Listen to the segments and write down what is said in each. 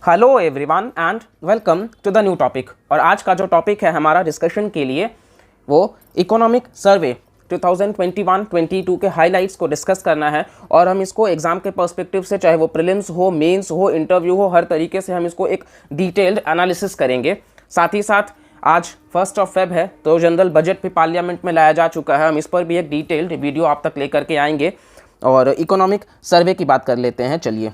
Hello everyone and welcome to the new topic. और आज का जो टॉपिक है हमारा डिस्कशन के लिए वो इकोनॉमिक सर्वे 2021-22 के हाइलाइट्स को डिस्कस करना है। और हम इसको एग्जाम के पर्सपेक्टिव से, चाहे वो प्रीलिम्स हो, मेंस हो, इंटरव्यू हो, हर तरीके से हम इसको एक डिटेल्ड एनालिसिस करेंगे। साथ ही साथ आज 1 फ़रवरी है तो जनरल बजट भी पार्लियामेंट में लाया जा चुका है, हम इस पर भी एक डिटेल्ड वीडियो आप तक लेकर के आएंगे और इकोनॉमिक सर्वे की बात कर लेते हैं। चलिए,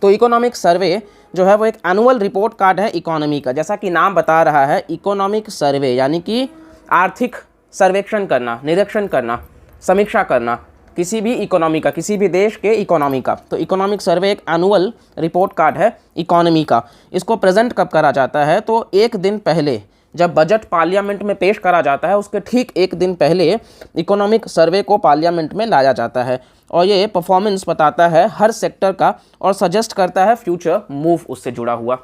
तो इकोनॉमिक सर्वे जो है वो एक एनुअल रिपोर्ट कार्ड है इकोनॉमी का। जैसा कि नाम बता रहा है, इकोनॉमिक सर्वे यानी कि आर्थिक सर्वेक्षण करना, निरीक्षण करना, समीक्षा करना किसी भी इकोनॉमी का, किसी भी देश के इकोनॉमी का। तो इकोनॉमिक सर्वे एक एनुअल रिपोर्ट कार्ड है इकोनॉमी का। इसको प्रेजेंट कब करा जाता है? तो एक दिन पहले, जब बजट पार्लियामेंट में पेश करा जाता है उसके ठीक एक दिन पहले इकोनॉमिक सर्वे को पार्लियामेंट में लाया जाता है। और ये परफॉर्मेंस बताता है हर सेक्टर का और सजेस्ट करता है फ्यूचर मूव उससे जुड़ा हुआ।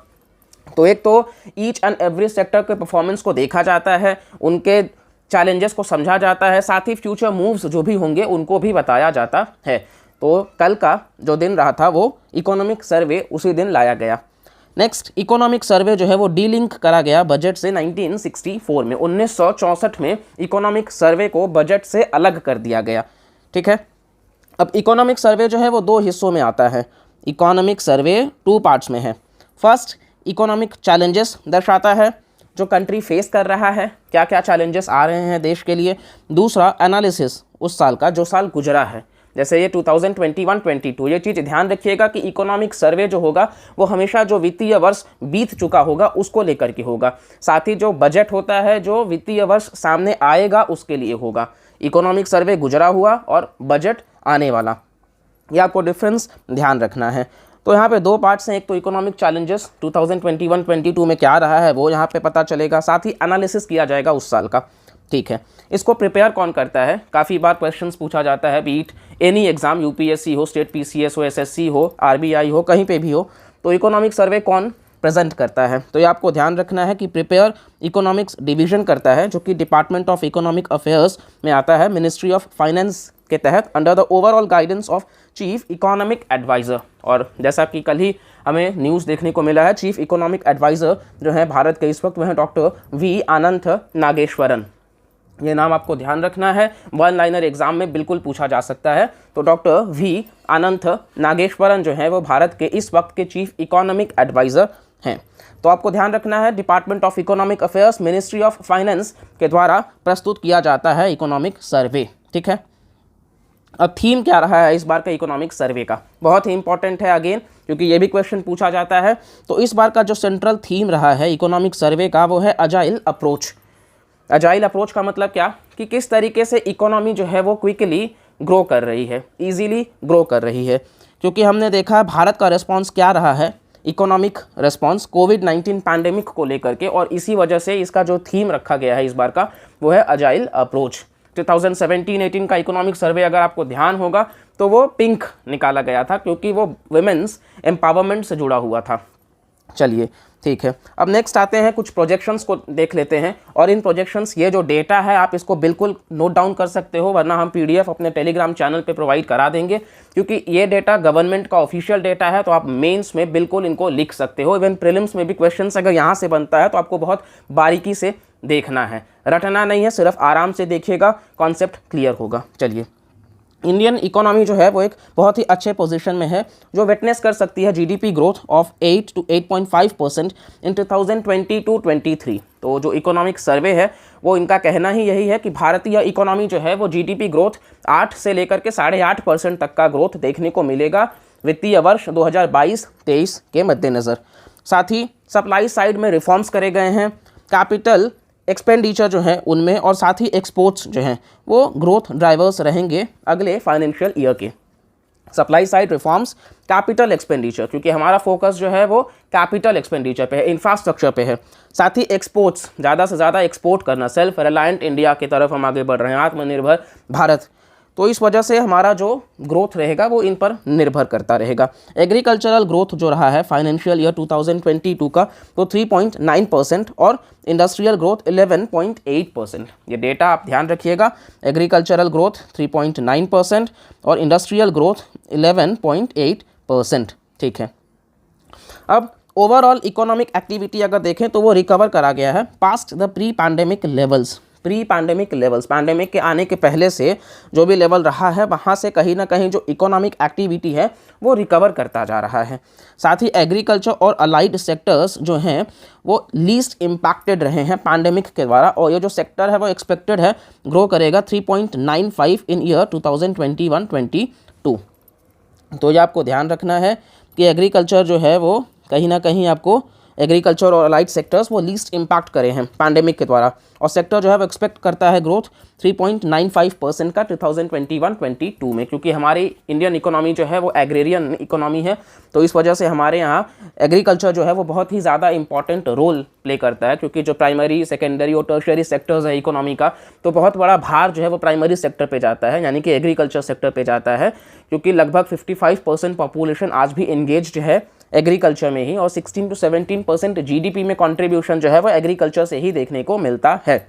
तो एक तो ईच एंड एवरी सेक्टर के परफॉर्मेंस को देखा जाता है, उनके चैलेंजेस को समझा जाता है, साथ ही फ्यूचर मूव्स जो भी होंगे उनको भी बताया जाता है। तो कल का जो दिन रहा था वो इकोनॉमिक सर्वे उसी दिन लाया गया। नेक्स्ट, इकोनॉमिक सर्वे जो है वो डीलिंक करा गया बजट से 1964 में। 1964 में इकोनॉमिक सर्वे को बजट से अलग कर दिया गया। ठीक है, अब इकोनॉमिक सर्वे जो है वो दो हिस्सों में आता है। इकोनॉमिक सर्वे 2 पार्ट्स में है। फर्स्ट, इकोनॉमिक चैलेंजेस दर्शाता है जो कंट्री फेस कर रहा है, क्या क्या चैलेंजेस आ रहे हैं देश के लिए। दूसरा, एनालिसिस उस साल का, जो साल गुजरा है। जैसे ये 2021-22, ये चीज़ ध्यान रखिएगा कि इकोनॉमिक सर्वे जो होगा वो हमेशा जो वित्तीय वर्ष बीत चुका होगा उसको लेकर के होगा। साथ ही जो बजट होता है जो वित्तीय वर्ष सामने आएगा उसके लिए होगा। इकोनॉमिक सर्वे गुजरा हुआ और बजट आने वाला, ये आपको डिफरेंस ध्यान रखना है। तो यहाँ पे 2 पार्ट्स हैं। एक तो इकोनॉमिक चैलेंजेस 2021-22 में क्या रहा है वो यहाँ पे पता चलेगा, साथ ही एनालिसिस किया जाएगा उस साल का। ठीक है, इसको प्रिपेयर कौन करता है? काफ़ी बार क्वेश्चंस पूछा जाता है, बीट एनी एग्जाम, यूपीएससी हो, स्टेट पीसीएस हो, एसएससी हो, आरबीआई हो, कहीं पे भी हो, तो इकोनॉमिक सर्वे कौन प्रेजेंट करता है? तो ये आपको ध्यान रखना है कि प्रिपेयर इकोनॉमिक्स डिवीजन करता है, जो कि डिपार्टमेंट ऑफ इकोनॉमिक अफेयर्स में आता है, मिनिस्ट्री ऑफ फाइनेंस के तहत, under the overall guidance of chief economic adviser. और जैसा कि कल ही हमें न्यूज़ देखने को मिला है, चीफ इकोनॉमिक एडवाइज़र जो है भारत के इस वक्त वह हैं डॉक्टर वी अनंत नागेश्वरन। ये नाम आपको ध्यान रखना है, 1 लाइनर एग्जाम में बिल्कुल पूछा जा सकता है। तो डॉक्टर वी अनंत नागेश्वरन जो है वो भारत के इस वक्त के चीफ इकोनॉमिक एडवाइज़र हैं। तो आपको ध्यान रखना है, department of economic affairs, ministry of finance के द्वारा प्रस्तुत किया जाता है इकोनॉमिक सर्वे। ठीक है, अब थीम क्या रहा है इस बार का इकोनॉमिक सर्वे का? बहुत ही इंपॉर्टेंट है अगेन, क्योंकि ये भी क्वेश्चन पूछा जाता है। तो इस बार का जो सेंट्रल थीम रहा है इकोनॉमिक सर्वे का वो है अजाइल अप्रोच। अजाइल अप्रोच का मतलब क्या कि किस तरीके से इकोनॉमी जो है वो क्विकली ग्रो कर रही है, ईजीली ग्रो कर रही है। क्योंकि हमने देखा है भारत का रिस्पॉन्स क्या रहा है, इकोनॉमिक रिस्पॉन्स कोविड-19 पैंडेमिक को लेकर के, और इसी वजह से इसका जो थीम रखा गया है इस बार का वो है अजाइल अप्रोच। 2017-18 का इकोनॉमिक सर्वे अगर आपको ध्यान होगा तो वो पिंक निकाला गया था, क्योंकि वो वुमेन्स एम्पावरमेंट से जुड़ा हुआ था। चलिए, ठीक है, अब नेक्स्ट आते हैं, कुछ प्रोजेक्शंस को देख लेते हैं। और इन प्रोजेक्शंस, ये जो डेटा है आप इसको बिल्कुल नोट डाउन कर सकते हो, वरना हम पीडीएफ अपने टेलीग्राम चैनल पे प्रोवाइड करा देंगे, क्योंकि ये डेटा गवर्नमेंट का ऑफिशियल डेटा है। तो आप मेंस में बिल्कुल इनको लिख सकते हो, इवन प्रीलिम्स में भी क्वेश्चंस अगर यहाँ से बनता है तो आपको बहुत बारीकी से देखना है, रटना नहीं है, सिर्फ आराम से देखिएगा, कॉन्सेप्ट क्लियर होगा। चलिए, इंडियन इकोनॉमी जो है वो एक बहुत ही अच्छे पोजीशन में है, जो विटनेस कर सकती है जीडीपी ग्रोथ ऑफ 8 to 8.5% इन 2020-23। तो जो इकोनॉमिक सर्वे है वो इनका कहना ही यही है कि भारतीय इकोनॉमी जो है वो जीडीपी ग्रोथ 8 से लेकर के 8.5% तक का ग्रोथ देखने को मिलेगा वित्तीय वर्ष 2022-23 के मद्देनज़र। साथ ही सप्लाई साइड में रिफॉर्म्स करे गए हैं, कैपिटल एक्सपेंडिचर जो है उनमें, और साथ ही एक्सपोर्ट्स जो हैं वो ग्रोथ ड्राइवर्स रहेंगे अगले फाइनेंशियल ईयर के। Supply side reforms, capital expenditure, क्योंकि हमारा फोकस जो है वो कैपिटल एक्सपेंडिचर पे है, इंफ्रास्ट्रक्चर पे है। साथ ही एक्सपोर्ट्स, ज़्यादा से ज़्यादा एक्सपोर्ट करना, सेल्फ रिलायंट इंडिया की तरफ हम आगे बढ़ रहे हैं, आत्मनिर्भर भारत। तो इस वजह से हमारा जो ग्रोथ रहेगा वो इन पर निर्भर करता रहेगा। एग्रीकल्चरल ग्रोथ जो रहा है फाइनेंशियल ईयर 2022 का वो 3.9% और इंडस्ट्रियल ग्रोथ 11.8%। ये डेटा आप ध्यान रखिएगा, एग्रीकल्चरल ग्रोथ 3.9% और इंडस्ट्रियल ग्रोथ 11.8%। ठीक है, अब ओवरऑल इकोनॉमिक एक्टिविटी अगर देखें तो वो रिकवर करा गया है past the pre pandemic levels. Pre pandemic levels, pandemic के आने के पहले से जो भी लेवल रहा है वहाँ से कहीं ना कहीं जो इकोनॉमिक एक्टिविटी है वो रिकवर करता जा रहा है। साथ ही एग्रीकल्चर और अलाइड सेक्टर्स जो हैं वो लीस्ट इम्पैक्टेड रहे हैं पैंडेमिक के द्वारा, और ये जो सेक्टर है वो एक्सपेक्टेड है ग्रो करेगा 3.95 इन ईयर 2021-22। तो ये आपको ध्यान रखना है कि एग्रीकल्चर जो है वो कहीं ना कहीं आपको एग्रीकल्चर और अलाइड सेक्टर्स वो लीस्ट इम्पैक्ट करे हैं पैंडेमिक के द्वारा, और सेक्टर जो है वो एक्सपेक्ट करता है ग्रोथ 3.95% का 2021-22 में, क्योंकि हमारी इंडियन इकोनॉमी जो है वो एग्रेरियन इकोनॉमी है, तो इस वजह से हमारे यहाँ एग्रीकल्चर जो है वो बहुत ही ज़्यादा इंपॉर्टेंट रोल प्ले करता है, क्योंकि जो प्राइमरी, सेकेंडरी और टर्शियरी सेक्टर्स है इकोनॉमी का, तो बहुत बड़ा भार जो है वो प्राइमरी सेक्टर पे जाता है, यानी कि एग्रीकल्चर सेक्टर पे जाता है, क्योंकि लगभग 55% पॉपुलेशन आज भी एंगेज्ड है एग्रीकल्चर में ही, और 16 to 17% जीडीपी में कंट्रीब्यूशन जो है वो एग्रीकल्चर से ही देखने को मिलता है।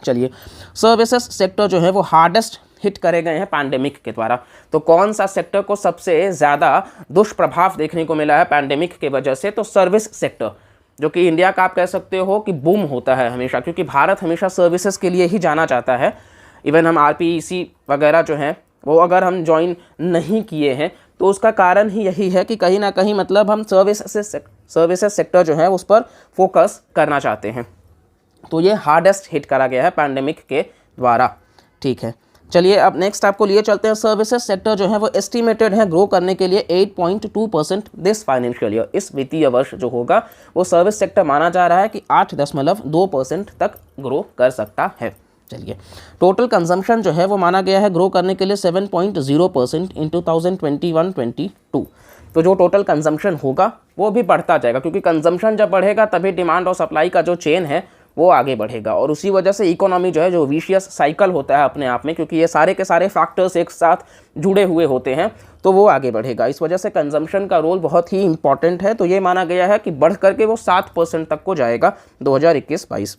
चलिए, सर्विसेज सेक्टर जो है वो हार्डेस्ट हिट करे गए हैं पैंडेमिक के द्वारा। तो कौन सा सेक्टर को सबसे ज़्यादा दुष्प्रभाव देखने को मिला है पैंडेमिक के वजह से? तो सर्विस सेक्टर, जो कि इंडिया का आप कह सकते हो कि बूम होता है हमेशा, क्योंकि भारत हमेशा सर्विसेज के लिए ही जाना जाता है। इवन हम RPEC वगैरह जो हैं वो अगर हम ज्वाइन नहीं किए हैं तो उसका कारण ही यही है कि कहीं ना कहीं मतलब हम सर्विसेज सेक्टर जो है उस पर फोकस करना चाहते हैं। तो ये हार्डेस्ट हिट करा गया है पैंडेमिक के द्वारा। ठीक है, चलिए अब नेक्स्ट आपको लिए चलते हैं। सर्विसेज सेक्टर जो है वो एस्टिमेटेड है ग्रो करने के लिए 8.2% दिस फाइनेंशियल ईयर। इस वित्तीय वर्ष जो होगा वो सर्विस सेक्टर माना जा रहा है कि 8.2% तक ग्रो कर सकता है। चलिए, टोटल कंजम्पशन जो है वो माना गया है ग्रो करने के लिए 7.0% इन 2021-22। तो जो टोटल कंजम्पशन होगा वो भी बढ़ता जाएगा, क्योंकि कंजम्पशन जब बढ़ेगा तभी डिमांड और सप्लाई का जो चेन है वो आगे बढ़ेगा, और उसी वजह से इकोनॉमी जो है जो विशियस साइकिल होता है अपने आप में, क्योंकि ये सारे के सारे फैक्टर्स एक साथ जुड़े हुए होते हैं, तो वो आगे बढ़ेगा। इस वजह से कंजम्पशन का रोल बहुत ही इंपॉर्टेंट है। तो ये माना गया है कि बढ़ करके वो 7% तक को जाएगा 2021-22।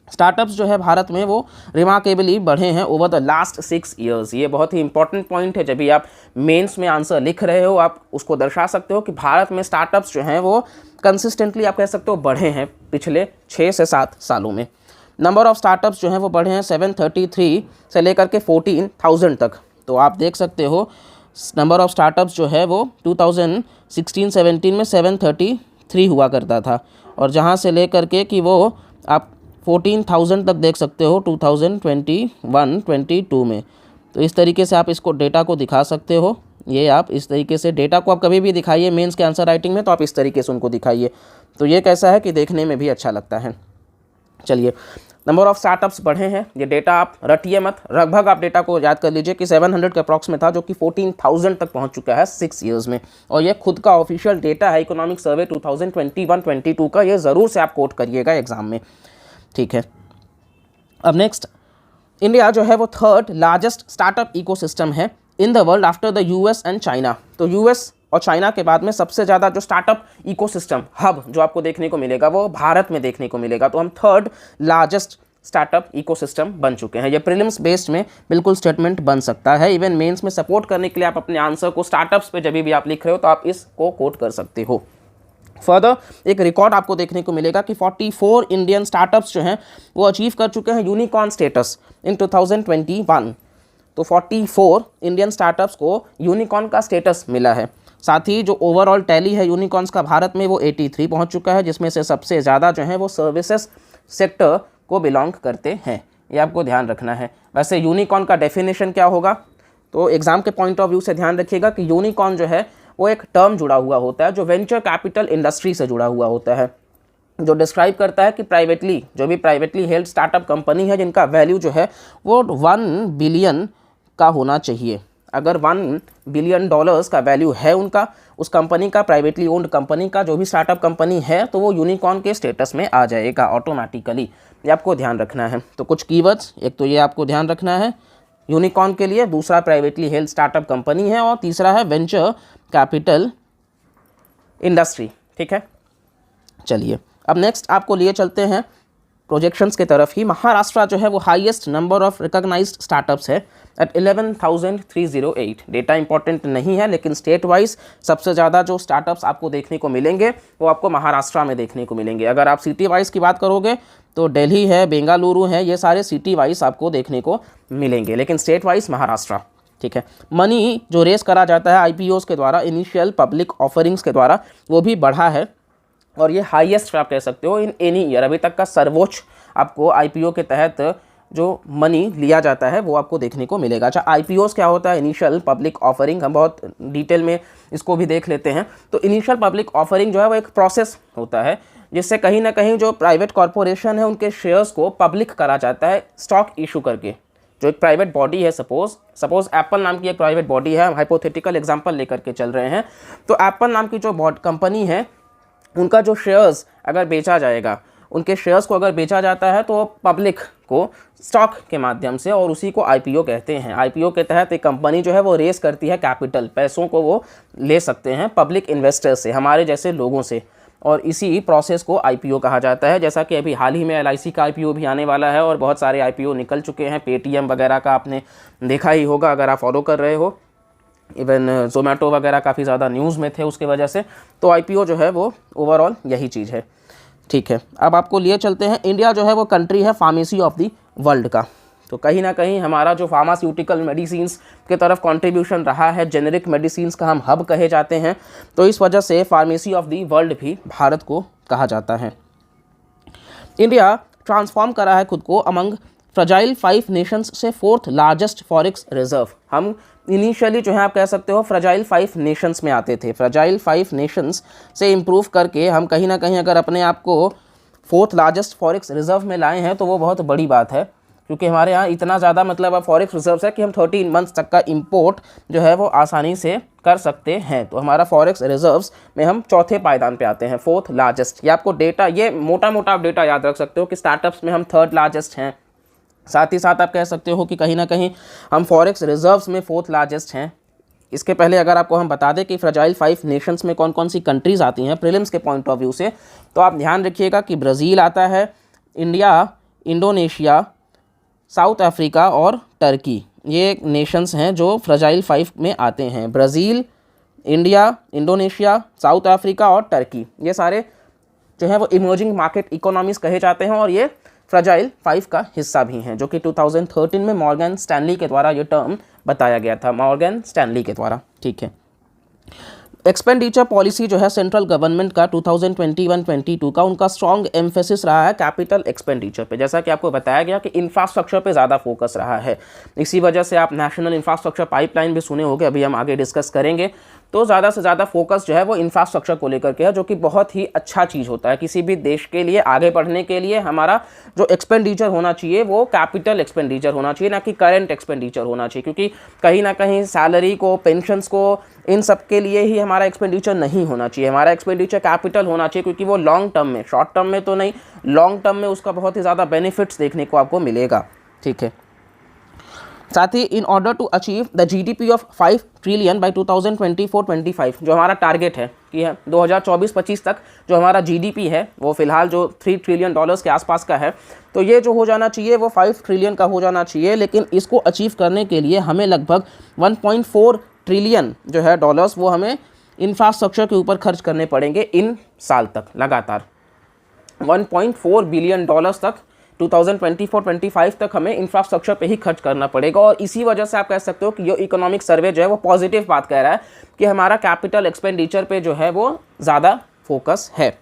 स्टार्टअप्स जो है भारत में वो रिमार्केबली बढ़े हैं ओवर द लास्ट 6 ईयर्स। ये बहुत ही इंपॉर्टेंट पॉइंट है, जब भी आप मेंस में आंसर लिख रहे हो आप उसको दर्शा सकते हो कि भारत में स्टार्टअप्स जो हैं वो कंसिस्टेंटली आप कह सकते हो बढ़े हैं पिछले 6 से 7 सालों में। नंबर ऑफ स्टार्टअप्स जो हैं वो बढ़े हैं 733 से लेकर के 14,000 तक। तो आप देख सकते हो नंबर ऑफ स्टार्टअप्स जो है वो 2016-17 में 733 हुआ करता था, और जहाँ से लेकर के कि वो आप 14,000 तक देख सकते हो 2021-22 में। तो इस तरीके से आप इसको डेटा को दिखा सकते हो। ये आप इस तरीके से डेटा को आप कभी भी दिखाइए मेंस के आंसर राइटिंग में, तो आप इस तरीके से उनको दिखाइए, तो ये कैसा है कि देखने में भी अच्छा लगता है। चलिए, नंबर ऑफ स्टार्टअप्स बढ़े हैं, ये डेटा आप रटिए मत, लगभग आप डेटा को याद कर लीजिए कि 700 के अप्रॉक्स में था, जो कि 14,000 तक पहुंच चुका है 6 ईयर्स में, और ये खुद का ऑफिशियल डेटा है इकोनॉमिक सर्वे 2021-22 का। ये ज़रूर से आप कोट करिएगा एग्जाम में। ठीक है, अब नेक्स्ट, इंडिया जो है वो 3rd लार्जेस्ट स्टार्टअप इकोसिस्टम है in the world after the US and China. तो US और चाइना के बाद में सबसे ज़्यादा जो स्टार्टअप इकोसिस्टम हब जो आपको देखने को मिलेगा वो भारत में देखने को मिलेगा। तो हम 3rd लार्जेस्ट स्टार्टअप इकोसिस्टम बन चुके हैं। ये प्रीलिम्स बेस्ड में बिल्कुल स्टेटमेंट बन सकता है। इवन मेंस में सपोर्ट करने के लिए आप अपने आंसर को स्टार्टअप्स पे जब भी आप लिख रहे हो तो आप इसको कोट कर सकते हो। फर्दर एक रिकॉर्ड आपको देखने को मिलेगा कि 44 इंडियन स्टार्टअप्स जो हैं वो अचीव कर चुके हैं यूनिकॉर्न स्टेटस इन 2021। तो 44 इंडियन स्टार्टअप्स को यूनिकॉर्न का स्टेटस मिला है। साथ ही जो ओवरऑल टैली है यूनिकॉर्न्स का भारत में वो 83 पहुंच चुका है, जिसमें से सबसे ज़्यादा जो है वो सर्विसेज सेक्टर को बिलोंग करते हैं। ये आपको ध्यान रखना है। वैसे यूनिकॉर्न का डेफिनेशन क्या होगा, तो एग्जाम के पॉइंट ऑफ व्यू से ध्यान रखिएगा कि यूनिकॉर्न जो है वो एक टर्म जुड़ा हुआ होता है जो वेंचर कैपिटल इंडस्ट्री से जुड़ा हुआ होता है, जो डिस्क्राइब करता है कि प्राइवेटली हेल्ड स्टार्टअप कंपनी है जिनका वैल्यू जो है वो 1 बिलियन का होना चाहिए। अगर $1 बिलियन का वैल्यू है उनका, उस कंपनी का, प्राइवेटली ओन्ड कंपनी का, जो भी स्टार्टअप कंपनी है, तो वो यूनिकॉर्न के स्टेटस में आ जाएगा ऑटोमेटिकली। ये आपको ध्यान रखना है। तो कुछ कीवर्ड्स, एक तो ये आपको ध्यान रखना है यूनिकॉर्न के लिए, दूसरा प्राइवेटली हेल्ड स्टार्टअप कंपनी है, और तीसरा है वेंचर कैपिटल इंडस्ट्री। ठीक है, चलिए अब नेक्स्ट आपको लिए चलते हैं प्रोजेक्शंस के तरफ ही महाराष्ट्र जो है वो highest number of recognised startups है एट 11,308। डेटा इंपॉर्टेंट नहीं है, लेकिन स्टेट वाइज सबसे ज़्यादा जो स्टार्टअप्स आपको देखने को मिलेंगे वो आपको महाराष्ट्र में देखने को मिलेंगे। अगर आप सिटी वाइज की बात करोगे तो दिल्ली है, बेंगलुरु है, ये सारे सिटी वाइज आपको देखने को मिलेंगे, लेकिन स्टेट वाइज महाराष्ट्र। ठीक है, मनी जो रेस करा जाता है आईपीओज़ के द्वारा, इनिशियल पब्लिक ऑफरिंग्स के द्वारा, वो भी बढ़ा है और ये हाईएस्ट आप कह सकते हो इन एनी ईयर। अभी तक का सर्वोच्च आपको आईपीओ के तहत जो मनी लिया जाता है वो आपको देखने को मिलेगा। अच्छा, आईपीओज़ क्या होता है? इनिशियल पब्लिक ऑफरिंग, हम बहुत डिटेल में इसको भी देख लेते हैं। तो इनिशियल पब्लिक ऑफरिंग जो है वो एक प्रोसेस होता है जिससे कहीं ना कहीं जो प्राइवेट कॉरपोरेशन है उनके शेयर्स को पब्लिक करा जाता है स्टॉक इशू करके। जो एक प्राइवेट बॉडी है, सपोज एप्पल नाम की एक प्राइवेट बॉडी है, हम हाइपोथेटिकल एग्जांपल लेकर के चल रहे हैं, तो एप्पल नाम की जो कंपनी है उनका जो शेयर्स अगर बेचा जाएगा, उनके शेयर्स को अगर बेचा जाता है तो पब्लिक को स्टॉक के माध्यम से, और उसी को आईपीओ कहते हैं। आईपीओ के तहत एक कंपनी जो है वो रेस करती है कैपिटल, पैसों को वो ले सकते हैं पब्लिक इन्वेस्टर्स से, हमारे जैसे लोगों से, और इसी प्रोसेस को आईपीओ कहा जाता है। जैसा कि अभी हाल ही में एलआईसी का आईपीओ भी आने वाला है और बहुत सारे आईपीओ निकल चुके हैं। पेटीएम वगैरह का आपने देखा ही होगा अगर आप फॉलो कर रहे हो, इवन जोमेटो वगैरह काफ़ी ज़्यादा न्यूज़ में थे उसके वजह से। तो आईपीओ जो है वो ओवरऑल यही चीज़ है। ठीक है, अब आपको लिए चलते हैं, इंडिया जो है वो कंट्री है फार्मेसी ऑफ द वर्ल्ड का। तो कहीं ना कहीं हमारा जो फार्मास्यूटिकल मेडिसिन्स के तरफ कंट्रीब्यूशन रहा है, जेनेरिक मेडिसिन्स का हम हब कहे जाते हैं, तो इस वजह से फार्मेसी ऑफ द वर्ल्ड भी भारत को कहा जाता है। इंडिया ट्रांसफॉर्म करा है खुद को अमंग फ्रजाइल 5 नेशंस से 4th लार्जेस्ट फॉरेक्स रिजर्व। हम इनिशियली जो है आप कह सकते हो फ्रजाइल 5 नेशंस में आते थे। फ्रजाइल 5 नेशंस से इम्प्रूव करके हम कहीं ना कहीं अगर अपने आप को 4th लार्जेस्ट फॉरेक्स रिजर्व में लाए हैं तो वो बहुत बड़ी बात है, क्योंकि हमारे यहाँ इतना ज़्यादा मतलब अब फॉरेक्स रिजर्व्स है कि हम 13 मंथ्स तक का इंपोर्ट जो है वो आसानी से कर सकते हैं। तो हमारा फॉरेक्स रिजर्व्स में हम चौथे पायदान पे आते हैं, 4th लार्जेस्ट। ये आपको डेटा, ये मोटा मोटा आप डेटा याद रख सकते हो कि स्टार्टअप्स में हम 3rd लार्जेस्ट हैं। साथ ही साथ आप कह सकते हो कि कहीं ना कहीं हम फॉरेक्स रिजर्व्स में 4th लार्जेस्ट हैं। इसके पहले अगर आपको हम बता दें कि फ्रजाइल 5 नेशंस में कौन कौन सी कंट्रीज़ आती हैं प्रीलिम्स के पॉइंट ऑफ व्यू से, तो आप ध्यान रखिएगा कि ब्राज़ील आता है, इंडिया, इंडोनेशिया, साउथ अफ्रीका और टर्की, ये नेशंस हैं जो फ्रजाइल 5 में आते हैं। Brazil, India, Indonesia, south Africa और टर्की, ये सारे जो है वो इमर्जिंग मार्केट इकोनॉमीज कहे जाते हैं और ये फ्रजाइल 5 का हिस्सा भी हैं, जो कि 2013 में मॉर्गन स्टैनली के द्वारा ये टर्म बताया गया था, मॉर्गन स्टैनली के द्वारा। ठीक है, एक्सपेंडिचर पॉलिसी जो है सेंट्रल गवर्नमेंट का 2021-22 का, उनका स्ट्रॉन्ग एम्फेसिस रहा है कैपिटल एक्सपेंडिचर पे। जैसा कि आपको बताया गया कि इंफ्रास्ट्रक्चर पे ज़्यादा फोकस रहा है। इसी वजह से आप नेशनल इंफ्रास्ट्रक्चर पाइपलाइन भी सुने होंगे, अभी हम आगे डिस्कस करेंगे। तो ज़्यादा से ज़्यादा फोकस जो है वो इंफ्रास्ट्रक्चर को लेकर के है, जो कि बहुत ही अच्छा चीज़ होता है किसी भी देश के लिए आगे बढ़ने के लिए। हमारा जो एक्सपेंडिचर होना चाहिए वो कैपिटल एक्सपेंडिचर होना चाहिए, ना कि करेंट एक्सपेंडिचर होना चाहिए, क्योंकि कहीं ना कहीं सैलरी को, पेंशन्स को, इन सब के लिए ही हमारा एक्सपेंडिचर नहीं होना चाहिए। हमारा एक्सपेंडिचर कैपिटल होना चाहिए, क्योंकि वो लॉन्ग टर्म में, शॉर्ट टर्म में तो नहीं, लॉन्ग टर्म में उसका बहुत ही ज़्यादा बेनिफिट्स देखने को आपको मिलेगा। ठीक है, साथ ही in order to achieve the GDP of 5 trillion by 2024-25, जो हमारा टारगेट है कि 2024-25 तक जो हमारा जीडीपी है वो फिलहाल जो $3 ट्रिलियन के आसपास का है, तो ये जो हो जाना चाहिए वो 5 ट्रिलियन का हो जाना चाहिए। लेकिन इसको अचीव करने के लिए हमें लगभग 1.4 ट्रिलियन जो है डॉलर्स वो हमें इंफ्रास्ट्रक्चर के ऊपर खर्च करने पड़ेंगे इन साल तक लगातार। 1.4 बिलियन डॉलर्स तक 2024-25 तक हमें इंफ्रास्ट्रक्चर पे ही खर्च करना पड़ेगा। और इसी वजह से आप कह सकते हो कि ये इकोनॉमिक सर्वे जो है वो पॉजिटिव बात कह रहा है कि हमारा कैपिटल एक्सपेंडिचर पे जो है वो ज़्यादा फोकस है।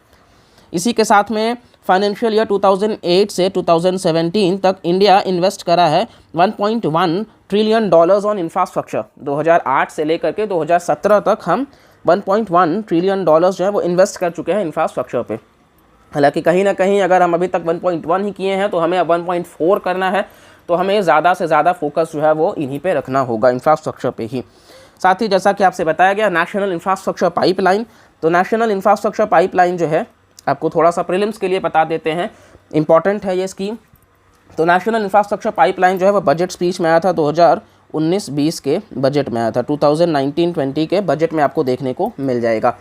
इसी के साथ में फाइनेंशियल ईयर 2008 से 2017 तक इंडिया इन्वेस्ट करा है 1.1 ट्रिलियन डॉलर्स ऑन इंफ्रास्ट्रक्चर। 2008 से लेकर के 2017 तक हम 1.1 ट्रिलियन डॉलर्स जो है वो इन्वेस्ट कर चुके हैं इंफ्रास्ट्रक्चर पे। हालांकि कहीं ना कहीं अगर हम अभी तक 1.1 ही किए हैं तो हमें अब 1.4 करना है, तो हमें ज़्यादा से ज़्यादा फोकस जो है वो इन्हीं पे रखना होगा, इंफ्रास्ट्रक्चर पे ही। साथ ही जैसा कि आपसे बताया गया नेशनल इंफ्रास्ट्रक्चर पाइपलाइन, तो नेशनल इंफ्रास्ट्रक्चर पाइपलाइन जो है आपको थोड़ा सा प्रीलिम्स के लिए बता देते हैं, इंपॉर्टेंट है ये स्कीम। तो नेशनल इंफ्रास्ट्रक्चर पाइपलाइन जो है वो बजट स्पीच में आया था, 2019-20 के बजट में आया था, 2019-20 के बजट में आपको देखने को मिल जाएगा।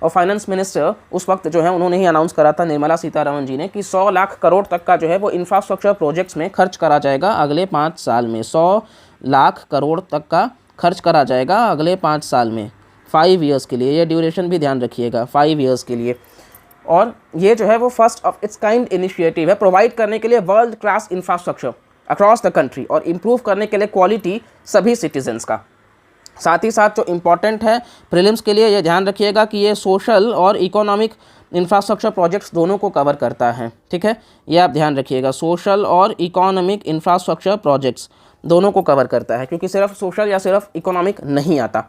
और फाइनेंस मिनिस्टर उस वक्त जो है उन्होंने ही अनाउंस करा था, निर्मला सीतारमण जी ने, कि 100 लाख करोड़ तक का जो है वो इंफ्रास्ट्रक्चर प्रोजेक्ट्स में खर्च करा जाएगा अगले 5 साल में। 100 लाख करोड़ तक का खर्च करा जाएगा अगले 5 साल में, 5 ईयर्स के लिए। ये ड्यूरेशन भी ध्यान रखिएगा, 5 ईयर्स के लिए। और ये जो है वो first of its kind initiative है, प्रोवाइड करने के लिए world class infrastructure across the country और इम्प्रूव करने के लिए क्वालिटी सभी सिटीजन्स का। साथ ही साथ जो इम्पॉर्टेंट है प्रीलिम्स के लिए, ये ध्यान रखिएगा कि ये सोशल और इकोनॉमिक इंफ्रास्ट्रक्चर प्रोजेक्ट्स दोनों को कवर करता है, ठीक है, ये आप ध्यान रखिएगा। सोशल और इकोनॉमिक इंफ्रास्ट्रक्चर प्रोजेक्ट्स दोनों को कवर करता है, क्योंकि सिर्फ सोशल या सिर्फ इकोनॉमिक नहीं आता।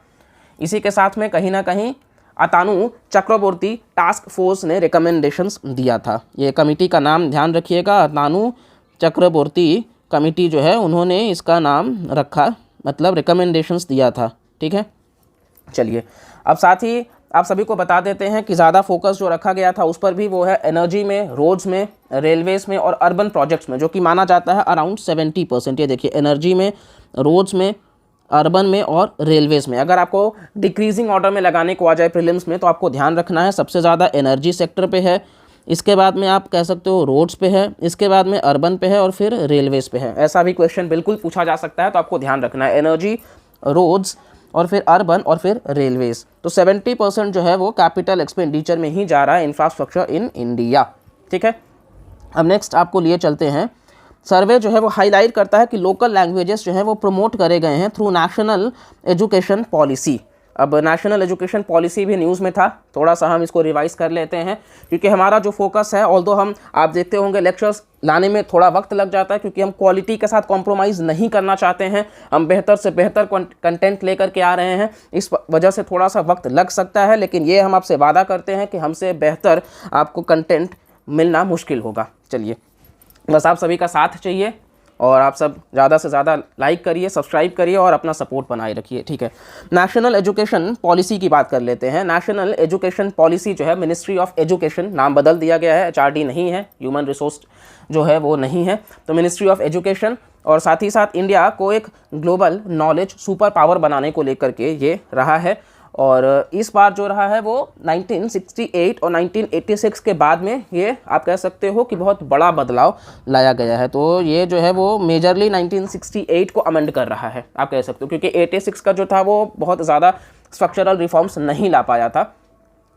इसी के साथ में कहीं ना कहीं अतानु चक्रवर्ती टास्क फोर्स ने रिकमेंडेशंस दिया था। ये कमेटी का नाम ध्यान रखिएगा, अतानु चक्रवर्ती कमेटी जो है उन्होंने इसका नाम रखा, मतलब रिकमेंडेशंस दिया था, ठीक है। चलिए, अब साथ ही आप सभी को बता देते हैं कि ज़्यादा फोकस जो रखा गया था उस पर भी वो है एनर्जी में, रोड्स में, रेलवेज़ में और अर्बन प्रोजेक्ट्स में, जो कि माना जाता है अराउंड 70%। ये देखिए, एनर्जी में, रोड्स में, अर्बन में और रेलवेज़ में। अगर आपको डिक्रीजिंग ऑर्डर में लगाने को आ जाए प्रीलिम्स में, तो आपको ध्यान रखना है सबसे ज़्यादा एनर्जी सेक्टर पे है, इसके बाद में आप कह सकते हो रोड्स पे है, इसके बाद में अर्बन पे है और फिर रेलवेज़ पे है। ऐसा भी क्वेश्चन बिल्कुल पूछा जा सकता है, तो आपको ध्यान रखना है एनर्जी, रोड्स और फिर अर्बन और फिर रेलवेज़। तो 70% जो है वो कैपिटल एक्सपेंडिचर में ही जा रहा है, इंफ्रास्ट्रक्चर इन इंडिया, ठीक है। अब नेक्स्ट आपको लिए चलते हैं, सर्वे जो है वो हाईलाइट करता है कि लोकल लैंग्वेजेस जो है वो प्रमोट करे गए हैं थ्रू नेशनल एजुकेशन पॉलिसी। अब नेशनल एजुकेशन पॉलिसी भी न्यूज़ में था, थोड़ा सा हम इसको रिवाइज़ कर लेते हैं, क्योंकि हमारा जो फोकस है, ऑल्दो हम आप देखते होंगे लेक्चर्स लाने में थोड़ा वक्त लग जाता है, क्योंकि हम क्वालिटी के साथ कॉम्प्रोमाइज़ नहीं करना चाहते हैं, हम बेहतर से बेहतर कंटेंट लेकर के आ रहे हैं, इस वजह से थोड़ा सा वक्त लग सकता है, लेकिन ये हम आपसे वादा करते हैं कि हमसे बेहतर आपको कंटेंट मिलना मुश्किल होगा। चलिए, बस आप सभी का साथ चाहिए और आप सब ज़्यादा से ज़्यादा लाइक करिए, सब्सक्राइब करिए और अपना सपोर्ट बनाए रखिए, ठीक है। नेशनल एजुकेशन पॉलिसी की बात कर लेते हैं। नेशनल एजुकेशन पॉलिसी जो है, मिनिस्ट्री ऑफ एजुकेशन नाम बदल दिया गया है, HRD नहीं है, ह्यूमन रिसोर्स जो है वो नहीं है, तो मिनिस्ट्री ऑफ एजुकेशन। और साथ ही साथ इंडिया को एक ग्लोबल नॉलेज सुपर पावर बनाने को लेकर के ये रहा है, और इस बार जो रहा है वो 1968 और 1986 के बाद में ये आप कह सकते हो कि बहुत बड़ा बदलाव लाया गया है। तो ये जो है वो मेजरली 1968 को अमेंड कर रहा है, आप कह सकते हो, क्योंकि 86 का जो था वो बहुत ज़्यादा स्ट्रक्चरल रिफॉर्म्स नहीं ला पाया था,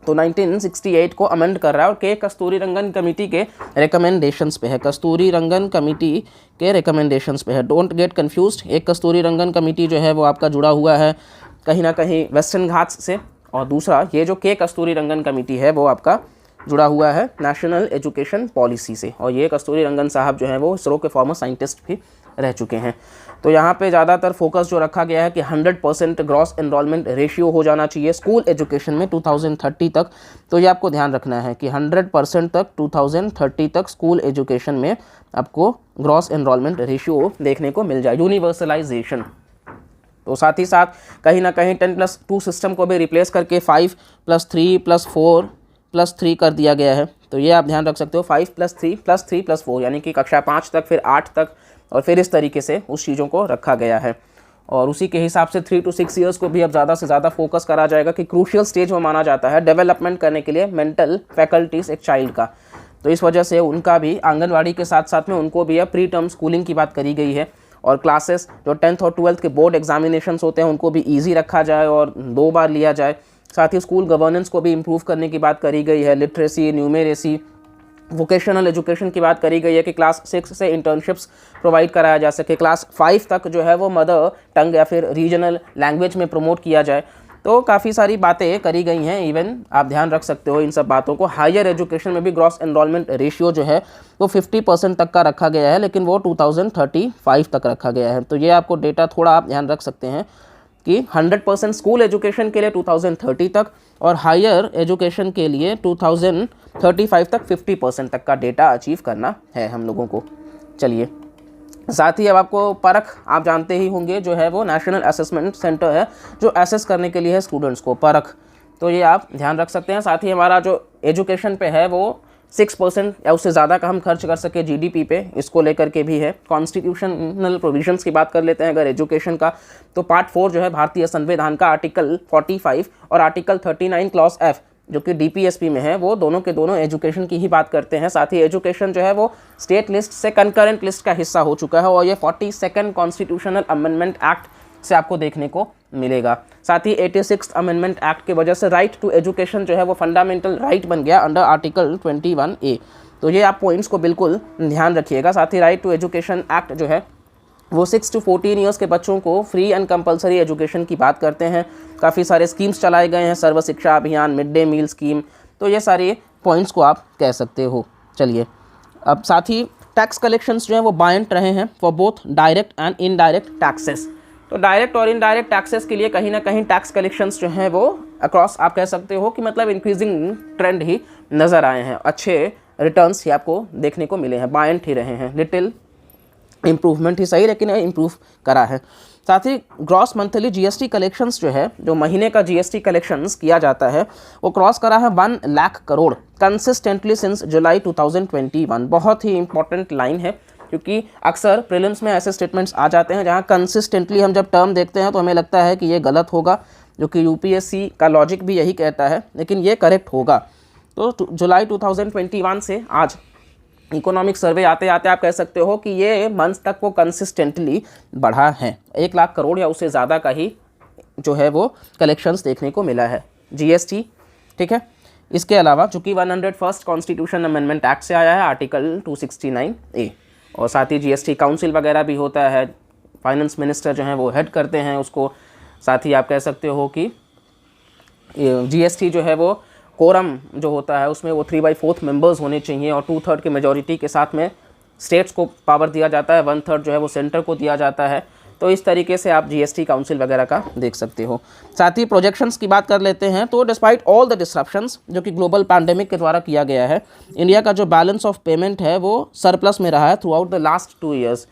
तो 1968 को अमेंड कर रहा है। और के कस्तूरी रंगन कमेटी के रिकमेंडेशंस पे है, कस्तूरी रंगन कमेटी के रिकमेंडेशंस पे है, डोंट गेट कन्फ्यूज्ड। एक कस्तूरी रंगन कमेटी जो है वो आपका जुड़ा हुआ है कहीं ना कहीं वेस्टर्न घाट्स से, और दूसरा ये जो के कस्तूरी रंगन कमेटी है वो आपका जुड़ा हुआ है नेशनल एजुकेशन पॉलिसी से, और ये कस्तूरी रंगन साहब जो हैं वो इसरो के फॉर्मर साइंटिस्ट भी रह चुके हैं। तो यहाँ पे ज़्यादातर फोकस जो रखा गया है कि 100% ग्रॉस एनरोलमेंट रेशियो हो जाना चाहिए स्कूल एजुकेशन में 2030 तक। तो ये आपको ध्यान रखना है कि 100% तक 2030 तक स्कूल एजुकेशन में आपको ग्रॉस एनरोलमेंट रेशियो देखने को मिल जाए, यूनिवर्सलाइजेशन। तो साथ ही साथ कहीं ना कहीं 10+2 सिस्टम को भी रिप्लेस करके 5+3+4+3 कर दिया गया है। तो ये आप ध्यान रख सकते हो, 5+3+3+4 यानी कि कक्षा 5 तक, फिर 8 तक, और फिर इस तरीके से उस चीज़ों को रखा गया है। और उसी के हिसाब से 3 to 6 ईयर्स को भी अब ज़्यादा से ज़्यादा फोकस करा जाएगा कि क्रूशियल स्टेज में माना जाता है डेवलपमेंट करने के लिए मेंटल फैकल्टीज़ एक चाइल्ड का। तो इस वजह से उनका भी आंगनवाड़ी के साथ साथ में उनको भी अब प्री टर्म स्कूलिंग की बात करी गई है, और क्लासेस जो 10th और 12th के बोर्ड एग्जामिनेशंस होते हैं उनको भी ईजी रखा जाए और 2 बार लिया जाए। साथ ही स्कूल गवर्नेंस को भी इम्प्रूव करने की बात करी गई है, लिटरेसी, न्यूमेरेसी, वोकेशनल एजुकेशन की बात करी गई है कि क्लास 6 से इंटर्नशिप्स प्रोवाइड कराया जा सके, क्लास 5 तक जो है वो मदर टंग या फिर रीजनल लैंग्वेज में प्रमोट किया जाए। तो काफ़ी सारी बातें करी गई हैं, इवन आप ध्यान रख सकते हो इन सब बातों को। हायर एजुकेशन में भी ग्रॉस एनरोलमेंट रेशियो जो है वो 50% तक का रखा गया है, लेकिन वो 2035 तक रखा गया है। तो ये आपको डेटा थोड़ा आप ध्यान रख सकते हैं कि 100% स्कूल एजुकेशन के लिए 2030 तक, और हायर एजुकेशन के लिए 2035 तक 50% तक का डेटा अचीव करना है हम लोगों को। चलिए, साथ ही अब आपको परख आप जानते ही होंगे, जो है वो नेशनल असेसमेंट सेंटर है जो असेस करने के लिए है स्टूडेंट्स को, परख। तो ये आप ध्यान रख सकते हैं। साथ ही हमारा जो एजुकेशन पे है वो 6% या उससे ज़्यादा का हम खर्च कर सके GDP पे, इसको लेकर के भी है। कॉन्स्टिट्यूशनल प्रोविजंस की बात कर लेते हैं अगर एजुकेशन का, तो पार्ट 4 जो है भारतीय संविधान का आर्टिकल 45 और आर्टिकल 39 क्लॉज F जो कि DPSP में है, वो दोनों के दोनों एजुकेशन की ही बात करते हैं। साथ ही एजुकेशन जो है वो स्टेट लिस्ट से कंकरेंट लिस्ट का हिस्सा हो चुका है और ये 42nd कॉन्स्टिट्यूशनल अमेंडमेंट एक्ट से आपको देखने को मिलेगा। साथ ही 86th अमेंडमेंट एक्ट की वजह से राइट टू एजुकेशन जो है वो फंडामेंटल राइट बन गया अंडर आर्टिकल 21A। तो ये आप पॉइंट्स को बिल्कुल ध्यान रखिएगा। साथ ही राइट टू एजुकेशन एक्ट जो है वो 6 to 14 ईयर्स के बच्चों को फ्री एंड कंपलसरी एजुकेशन की बात करते हैं। काफ़ी सारे स्कीम्स चलाए गए हैं, सर्व शिक्षा अभियान, मिड डे मील स्कीम, तो ये सारे पॉइंट्स को आप कह सकते हो। चलिए, अब साथ ही टैक्स कलेक्शंस जो हैं वो बायंट रहे हैं for both direct and indirect taxes. तो डायरेक्ट और इनडायरेक्ट टैक्सेस के लिए कहीं ना कहीं टैक्स कलेक्शंस जो हैं वो अक्रॉस आप कह सकते हो कि मतलब इंक्रीजिंग ट्रेंड ही नज़र आए हैं। अच्छे रिटर्न्स ही आपको देखने को मिले हैं, बायंट ही रहे हैं, लिटिल इम्प्रूवमेंट ही सही लेकिन इम्प्रूव करा है। साथ ही ग्रॉस मंथली GST कलेक्शंस जो है, जो महीने का GST कलेक्शंस किया जाता है, वो क्रॉस करा है 1 लाख करोड़ कंसिस्टेंटली सिंस जुलाई 2021। बहुत ही इंपॉर्टेंट लाइन है क्योंकि अक्सर प्रीलिम्स में ऐसे स्टेटमेंट्स आ जाते हैं जहां कंसिस्टेंटली हम जब टर्म देखते हैं तो हमें लगता है कि ये गलत होगा, जो कि UPSC का लॉजिक भी यही कहता है, लेकिन ये करेक्ट होगा। तो जुलाई 2021 से आज इकोनॉमिक सर्वे आते आते आप कह सकते हो कि ये मंथ तक वो कंसिस्टेंटली बढ़ा है। 1 लाख करोड़ या उससे ज़्यादा का ही जो है वो कलेक्शंस देखने को मिला है GST, ठीक है। इसके अलावा चूँकि 101st कॉन्स्टिट्यूशन अमेंडमेंट एक्ट से आया है आर्टिकल 269A, और साथ ही GST काउंसिल वगैरह भी होता है, फाइनेंस मिनिस्टर जो हैं वो हेड करते हैं उसको। साथ ही आप कह सकते हो कि GST जो है वो कोरम जो होता है उसमें वो 3/4 मेंबर्स होने चाहिए और 2/3 की मेजॉरिटी के साथ में स्टेट्स को पावर दिया जाता है, 1/3 जो है वो सेंटर को दिया जाता है। तो इस तरीके से आप GST काउंसिल वगैरह का देख सकते हो। साथ ही प्रोजेक्शंस की बात कर लेते हैं तो डिस्पाइट ऑल द डिस्रप्शंस जो कि ग्लोबल पैंडेमिक के द्वारा किया गया है, इंडिया का जो बैलेंस ऑफ पेमेंट है वो सरप्लस में रहा है through out the last 2 years.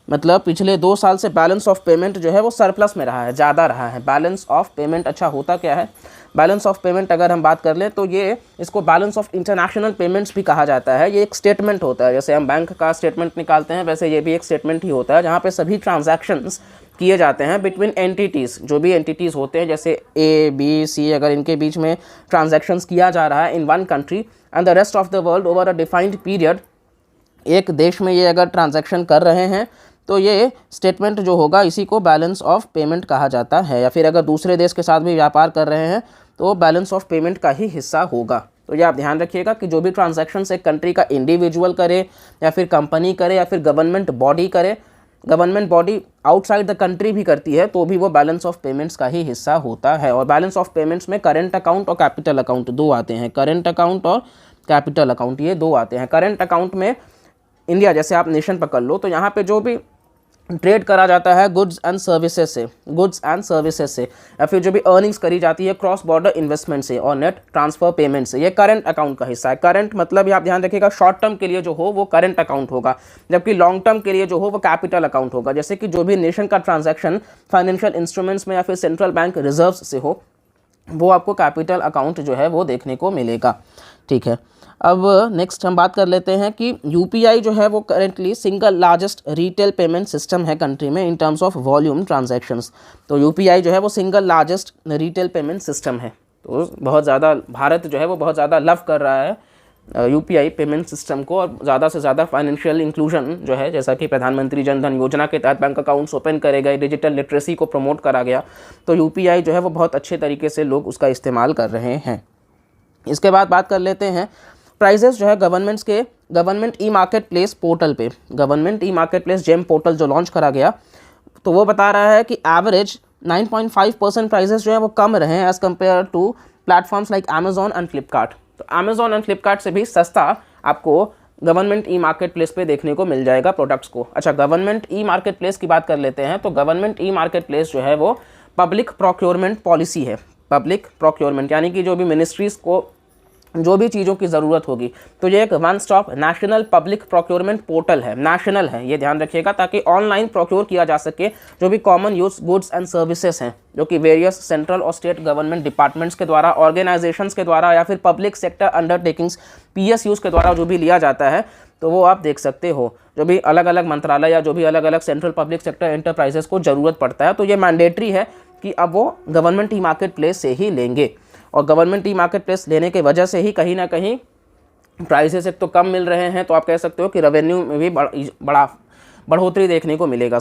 मतलब पिछले 2 साल से बैलेंस ऑफ पेमेंट जो है वो सरप्लस में रहा है, ज़्यादा रहा है बैलेंस ऑफ पेमेंट। अच्छा, होता क्या है बैलेंस ऑफ पेमेंट, अगर हम बात कर लें तो ये इसको बैलेंस ऑफ इंटरनेशनल पेमेंट्स भी कहा जाता है। ये एक स्टेटमेंट होता है, जैसे हम बैंक का स्टेटमेंट निकालते हैं वैसे ये भी एक स्टेटमेंट ही होता है, जहाँ पे सभी ट्रांजैक्शंस किए जाते हैं बिटवीन एंटिटीज़। जो भी एंटिटीज़ होते हैं जैसे A, B, C, अगर इनके बीच में ट्रांजैक्शंस किया जा रहा है in one country and the rest of the world over a defined period, एक देश में ये अगर ट्रांजैक्शन कर रहे हैं तो ये स्टेटमेंट जो होगा इसी को बैलेंस ऑफ पेमेंट कहा जाता है। या फिर अगर दूसरे देश के साथ भी व्यापार कर रहे हैं तो बैलेंस ऑफ पेमेंट का ही हिस्सा होगा। तो ये आप ध्यान रखिएगा कि जो भी ट्रांजैक्शंस एक कंट्री का इंडिविजुअल करे या फिर कंपनी करे या फिर गवर्नमेंट बॉडी करे, government body outside the country भी करती है तो भी वो बैलेंस ऑफ पेमेंट्स का ही हिस्सा होता है। और बैलेंस ऑफ पेमेंट्स में करेंट अकाउंट और कैपिटल अकाउंट 2 आते हैं, करेंट अकाउंट और कैपिटल अकाउंट ये 2 आते हैं। करेंट अकाउंट में इंडिया जैसे आप नेशन पकड़ लो तो यहाँ पे जो भी ट्रेड करा जाता है गुड्स एंड सर्विसेज से, या फिर जो भी अर्निंग्स करी जाती है क्रॉस बॉर्डर इन्वेस्टमेंट से और नेट ट्रांसफर पेमेंट से, ये करंट अकाउंट का हिस्सा है। करंट मतलब आप ध्यान रखिएगा शॉर्ट टर्म के लिए जो हो वो करंट अकाउंट होगा, जबकि लॉन्ग टर्म के लिए जो हो वो कैपिटल अकाउंट होगा। जैसे कि जो भी नेशन का ट्रांजैक्शन फाइनेंशियल इंस्ट्रूमेंट्स में या फिर सेंट्रल बैंक रिजर्व्स से हो वो आपको कैपिटल अकाउंट जो है वो देखने को मिलेगा, ठीक है। अब नेक्स्ट हम बात कर लेते हैं कि UPI जो है वो currently single largest retail payment system है कंट्री में in terms of volume transactions. तो UPI जो है वो single largest retail payment system है। तो बहुत ज़्यादा भारत जो है वो बहुत ज़्यादा लव कर रहा है UPI पेमेंट सिस्टम को, और ज़्यादा से ज़्यादा फाइनेंशियल इंक्लूजन जो है, जैसा कि प्रधानमंत्री जन धन योजना के तहत बैंक अकाउंट्स ओपन करे गए, डिजिटल लिटरेसी को प्रमोट करा गया, तो UPI जो है वो बहुत अच्छे तरीके से लोग उसका इस्तेमाल कर रहे हैं। इसके बाद बात कर लेते हैं प्राइजेस जो है government e market place portal पे। Government e market place GeM portal जो लॉन्च करा गया तो वो बता रहा है कि एवरेज 9.5% प्राइजेस जो है वो कम रहे हैं as compare to platforms like Amazon and Flipkart. तो अमेजॉन एंड फ्लिपकार्ट से भी सस्ता आपको गवर्नमेंट ई मार्केट प्लेस पे देखने को मिल जाएगा प्रोडक्ट्स को। अच्छा, गवर्नमेंट ई मार्केट प्लेस की बात कर लेते हैं। तो गवर्नमेंट ई मार्केट प्लेस जो है वो पब्लिक प्रोक्योरमेंट पॉलिसी है। पब्लिक प्रोक्योरमेंट यानी कि जो भी मिनिस्ट्रीज़ को जो भी चीज़ों की ज़रूरत होगी, तो ये एक one stop national public procurement portal है, नेशनल है, ये ध्यान रखिएगा, ताकि ऑनलाइन प्रोक्योर किया जा सके जो भी common use goods and services हैं जो कि वेरियस सेंट्रल और स्टेट गवर्नमेंट डिपार्टमेंट्स के द्वारा, ऑर्गेनाइजेशंस के द्वारा या फिर पब्लिक सेक्टर अंडरटेकिंग्स PSUs के द्वारा जो भी लिया जाता है, तो वो आप देख सकते हो। जो भी अलग अलग मंत्रालय या जो भी अलग अलग सेंट्रल पब्लिक सेक्टर एंटरप्राइजेस को ज़रूरत पड़ता है तो ये मैंडेटरी है कि अब वो गवर्नमेंट ई मार्केट प्लेस से ही लेंगे। और गवर्नमेंट ई मार्केट प्लेस लेने की वजह से ही कहीं ना कहीं प्राइसेस एक तो कम मिल रहे हैं, तो आप कह सकते हो कि रेवेन्यू में भी बड़ा बढ़ोतरी देखने को मिलेगा।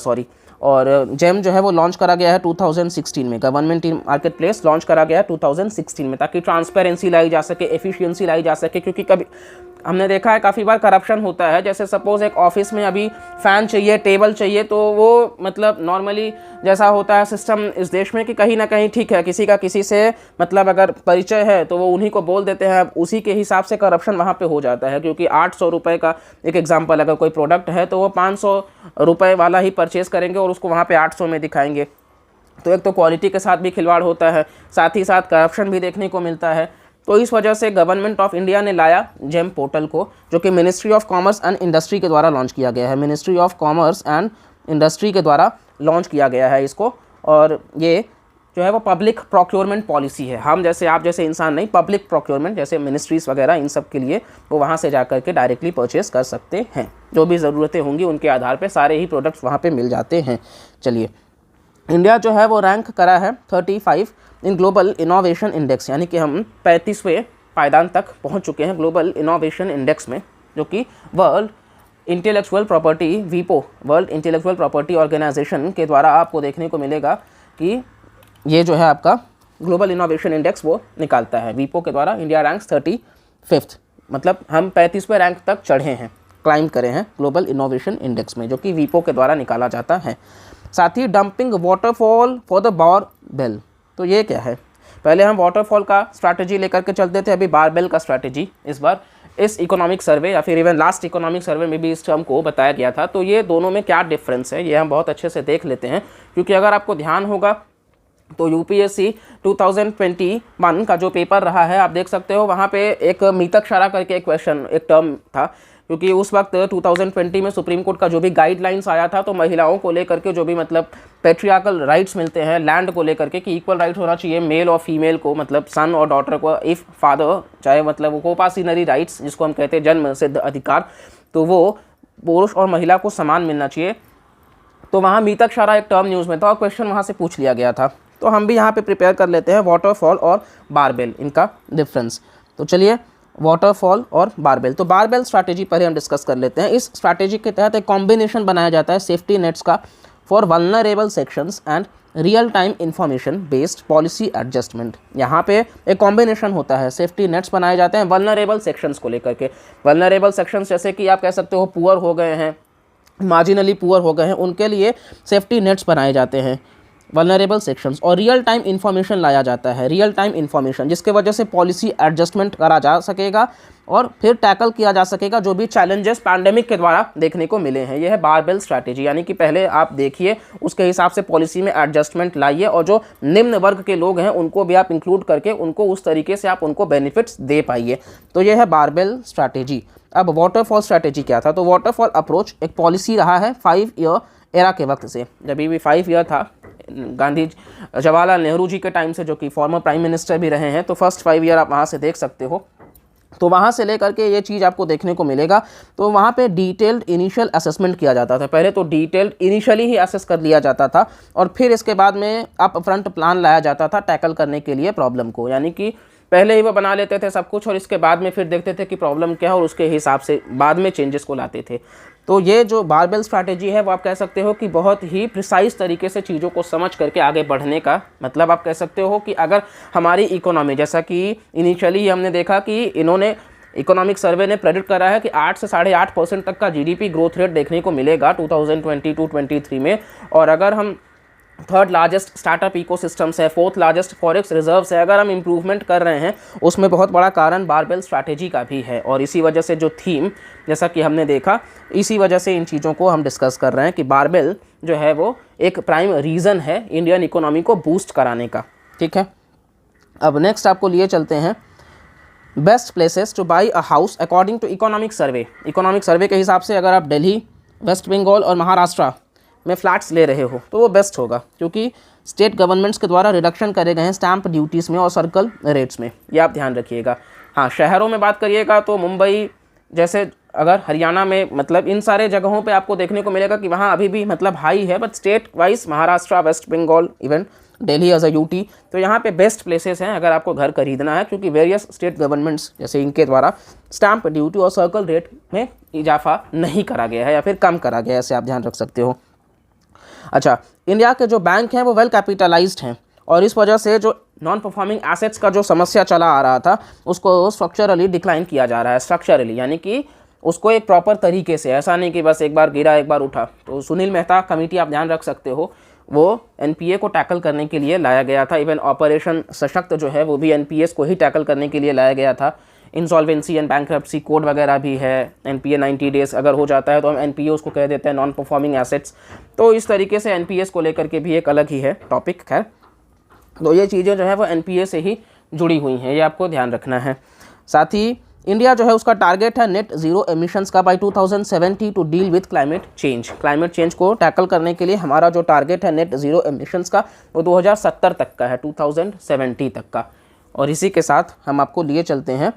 और जेम जो है वो लॉन्च करा गया है 2016 में, government e market place launch करा गया है 2016 में, ताकि ट्रांसपेरेंसी लाई जा सके, एफिशिएंसी लाई जा सके। क्योंकि कभी हमने देखा है काफ़ी बार करप्शन होता है। जैसे सपोज़ एक ऑफिस में अभी फ़ैन चाहिए, टेबल चाहिए, तो वो मतलब नॉर्मली जैसा होता है सिस्टम इस देश में कि कहीं ना कहीं ठीक है, किसी का किसी से मतलब अगर परिचय है तो वो उन्हीं को बोल देते हैं, उसी के हिसाब से करप्शन वहाँ पे हो जाता है। क्योंकि 800 रुपये का एक एग्जांपल, अगर कोई प्रोडक्ट है तो वो 500 रुपये वाला ही परचेज़ करेंगे और उसको वहाँ पे 800 में दिखाएंगे। तो एक तो क्वालिटी के साथ भी खिलवाड़ होता है, साथ ही साथ करप्शन भी देखने को मिलता है। तो इस वजह से गवर्नमेंट ऑफ इंडिया ने लाया जेम पोर्टल को, जो कि ministry of commerce and industry के द्वारा लॉन्च किया गया है। Ministry of commerce and industry के द्वारा लॉन्च किया गया है इसको। और ये जो है वो पब्लिक प्रोक्योरमेंट पॉलिसी है। हम जैसे आप जैसे इंसान नहीं, पब्लिक प्रोक्योरमेंट जैसे मिनिस्ट्रीज़ वगैरह इन सब के लिए वो वहाँ से जा कर के डायरेक्टली परचेज़ कर सकते हैं। जो भी ज़रूरतें होंगी उनके आधार पर सारे ही प्रोडक्ट्स वहाँ पर मिल जाते हैं। चलिए, इंडिया जो है वो रैंक करा है 35 इन ग्लोबल इनोवेशन इंडेक्स, यानी कि हम 35वें पायदान तक पहुंच चुके हैं ग्लोबल इनोवेशन इंडेक्स में, जो कि वर्ल्ड इंटेलेक्चुअल प्रॉपर्टी वीपो, वर्ल्ड इंटेलेक्चुअल प्रॉपर्टी ऑर्गेनाइजेशन के द्वारा आपको देखने को मिलेगा कि ये जो है आपका ग्लोबल इनोवेशन इंडेक्स वो निकालता है। वीपो के द्वारा इंडिया रैंक्स 35th, मतलब हम 35वें रैंक तक चढ़े हैं, क्लाइंब करे हैं ग्लोबल इनोवेशन इंडेक्स में, जो कि वीपो के द्वारा निकाला जाता है। साथ ही dumping waterfall for the barbell, तो ये क्या है? पहले हम वाटरफॉल का स्ट्रैटेजी लेकर के चलते थे, अभी बारबेल का स्ट्रैटेजी इस बार इस इकोनॉमिक सर्वे या फिर इवन लास्ट इकोनॉमिक सर्वे में भी इस टर्म को बताया गया था। तो ये दोनों में क्या डिफरेंस है ये हम बहुत अच्छे से देख लेते हैं। क्योंकि अगर आपको ध्यान होगा तो यूपीएससी 2021 का जो पेपर रहा है, आप देख सकते हो वहाँ पे एक मीतक-शारा करके एक क्वेश्चन, एक टर्म था। क्योंकि उस वक्त 2020 में सुप्रीम कोर्ट का जो भी गाइडलाइंस आया था, तो महिलाओं को लेकर के जो भी मतलब पैट्रियार्कल राइट्स मिलते हैं लैंड को लेकर के, कि इक्वल राइट होना चाहिए मेल और फीमेल को, मतलब सन और डॉटर को, इफ़ फादर, चाहे मतलब वो कोपासिनरी राइट्स जिसको हम कहते हैं जन्म सिद्ध अधिकार, तो वो पुरुष और महिला को समान मिलना चाहिए। तो वहाँ मीतक-शारा एक टर्म न्यूज़ में था और क्वेश्चन वहाँ से पूछ लिया गया था। तो हम भी यहाँ पे प्रिपेयर कर लेते हैं वाटरफॉल और बारबेल, इनका डिफरेंस। तो चलिए, वाटरफॉल और बारबेल, तो बारबेल स्ट्रैटेजी पर ही हम डिस्कस कर लेते हैं। इस स्ट्रैटेजी के तहत एक कॉम्बिनेशन बनाया जाता है सेफ्टी नेट्स का for vulnerable sections and real time information based policy adjustment. यहाँ पे एक कॉम्बिनेशन होता है, सेफ्टी नेट्स बनाए जाते हैं वल्नरेबल सेक्शंस को लेकर के। वल्नरेबल सेक्शंस जैसे कि आप कह सकते हो पुअर हो गए हैं, मार्जिनली पुअर हो गए हैं, उनके लिए सेफ्टी नेट्स बनाए जाते हैं वल्नरेबल सेक्शंस। और रियल टाइम इन्फॉर्मेशन लाया जाता है, रियल टाइम इन्फॉर्मेशन, जिसके वजह से पॉलिसी एडजस्टमेंट करा जा सकेगा और फिर टैकल किया जा सकेगा जो भी चैलेंजेस पैंडेमिक के द्वारा देखने को मिले हैं। यह है बारबेल स्ट्रैटेजी, यानी कि पहले आप देखिए, उसके हिसाब से पॉलिसी में एडजस्टमेंट लाइए और जो निम्न वर्ग के लोग हैं उनको भी आप इंक्लूड करके उनको उस तरीके से आप उनको बेनिफिट्स दे पाइए। तो यह है बारबेल स्ट्रैटेजी। अब वाटरफॉल स्ट्रैटेजी क्या था? तो वाटरफॉल अप्रोच एक पॉलिसी रहा है 5 ईयर एरा के वक्त से, जब भी 5 ईयर था गांधी जवाहरलाल नेहरू जी के टाइम से, जो कि फॉर्मर प्राइम मिनिस्टर भी रहे हैं। तो फर्स्ट 5 ईयर आप वहाँ से देख सकते हो। तो वहाँ से लेकर के ये चीज़ आपको देखने को मिलेगा। तो वहाँ पे डिटेल्ड इनिशियल असेसमेंट किया जाता था। पहले तो डिटेल्ड इनिशियली ही असेस कर लिया जाता था और फिर इसके बाद में अप फ्रंट प्लान लाया जाता था टैकल करने के लिए प्रॉब्लम को। यानी कि पहले ही वो बना लेते थे सब कुछ और इसके बाद में फिर देखते थे कि प्रॉब्लम क्या है और उसके हिसाब से बाद में चेंजेस को लाते थे। तो ये जो बारबेल स्ट्रैटेजी है वो आप कह सकते हो कि बहुत ही प्रिसाइज तरीके से चीज़ों को समझ करके आगे बढ़ने का, मतलब आप कह सकते हो कि अगर हमारी इकोनॉमी, जैसा कि इनिशियली हमने देखा कि इन्होंने इकोनॉमिक सर्वे ने प्रेडिक्ट करा है कि 8 से 8.5% तक का जीडीपी ग्रोथ रेट देखने को मिलेगा 2022-23 में। और अगर हम थर्ड लार्जेस्ट स्टार्टअप इकोसिस्टम्स है, फोर्थ लार्जेस्ट फॉरेक्स रिजर्व्स है, अगर हम इम्प्रूवमेंट कर रहे हैं, उसमें बहुत बड़ा कारण बारबेल स्ट्रैटेजी का भी है। और इसी वजह से जो थीम, जैसा कि हमने देखा, इसी वजह से इन चीज़ों को हम डिस्कस कर रहे हैं कि बारबेल जो है वो एक प्राइम रीज़न है इंडियन इकोनॉमी को बूस्ट कराने का। ठीक है, अब नेक्स्ट आपको लिए चलते हैं best places to buy a house according to economic survey. Economic survey के हिसाब से अगर आप दिल्ली, वेस्ट बंगाल और महाराष्ट्र में फ्लैट्स ले रहे हो तो वो बेस्ट होगा, क्योंकि स्टेट गवर्नमेंट्स के द्वारा रिडक्शन करे गए हैं स्टैंप ड्यूटीज़ में और सर्कल रेट्स में, ये आप ध्यान रखिएगा। हाँ, शहरों में बात करिएगा तो मुंबई जैसे, अगर हरियाणा में, मतलब इन सारे जगहों पे आपको देखने को मिलेगा कि वहाँ अभी भी मतलब हाई है, but state wise Maharashtra, West Bengal, even Delhi as a UT, तो यहाँ पे बेस्ट प्लेसेस हैं अगर आपको घर खरीदना है, क्योंकि वेरियस स्टेट गवर्नमेंट्स जैसे इनके द्वारा स्टैंप ड्यूटी और सर्कल रेट में इजाफा नहीं करा गया है या फिर कम करा गया है, ऐसे आप ध्यान रख सकते हो। अच्छा, इंडिया के जो बैंक हैं वो वेल कैपिटलाइज्ड हैं और इस वजह से जो नॉन परफॉर्मिंग एसेट्स का जो समस्या चला आ रहा था उसको स्ट्रक्चरली डिक्लाइन किया जा रहा है। स्ट्रक्चरली यानी कि उसको एक प्रॉपर तरीके से, ऐसा नहीं कि बस एक बार गिरा एक बार उठा। तो सुनील मेहता कमेटी आप ध्यान रख सकते हो, वो एनपीए को टैकल करने के लिए लाया गया था। इवन ऑपरेशन सशक्त जो है वो भी एनपीएस को ही टैकल करने के लिए लाया गया था। इंसॉल्वेंसी एंड बैंक्रप्सी कोड वगैरह भी है। एनपीए 90 डेज अगर हो जाता है तो हम एनपीए उसको कह देते हैं नॉन परफॉर्मिंग एसेट्स। तो इस तरीके से एनपीएस को लेकर के भी एक अलग ही है टॉपिक। खैर, तो ये चीज़ें जो है वो एनपीए से ही जुड़ी हुई हैं, ये आपको ध्यान रखना है। साथ ही इंडिया जो है उसका टारगेट है नेट ज़ीरो एमिशंस का by 2070 to deal with climate change. Climate change को टैकल करने के लिए हमारा जो टारगेट है नेट ज़ीरो एमिशंस का वो 2070 तक का है, 2070 तक का। और इसी के साथ हम आपको लिए चलते हैं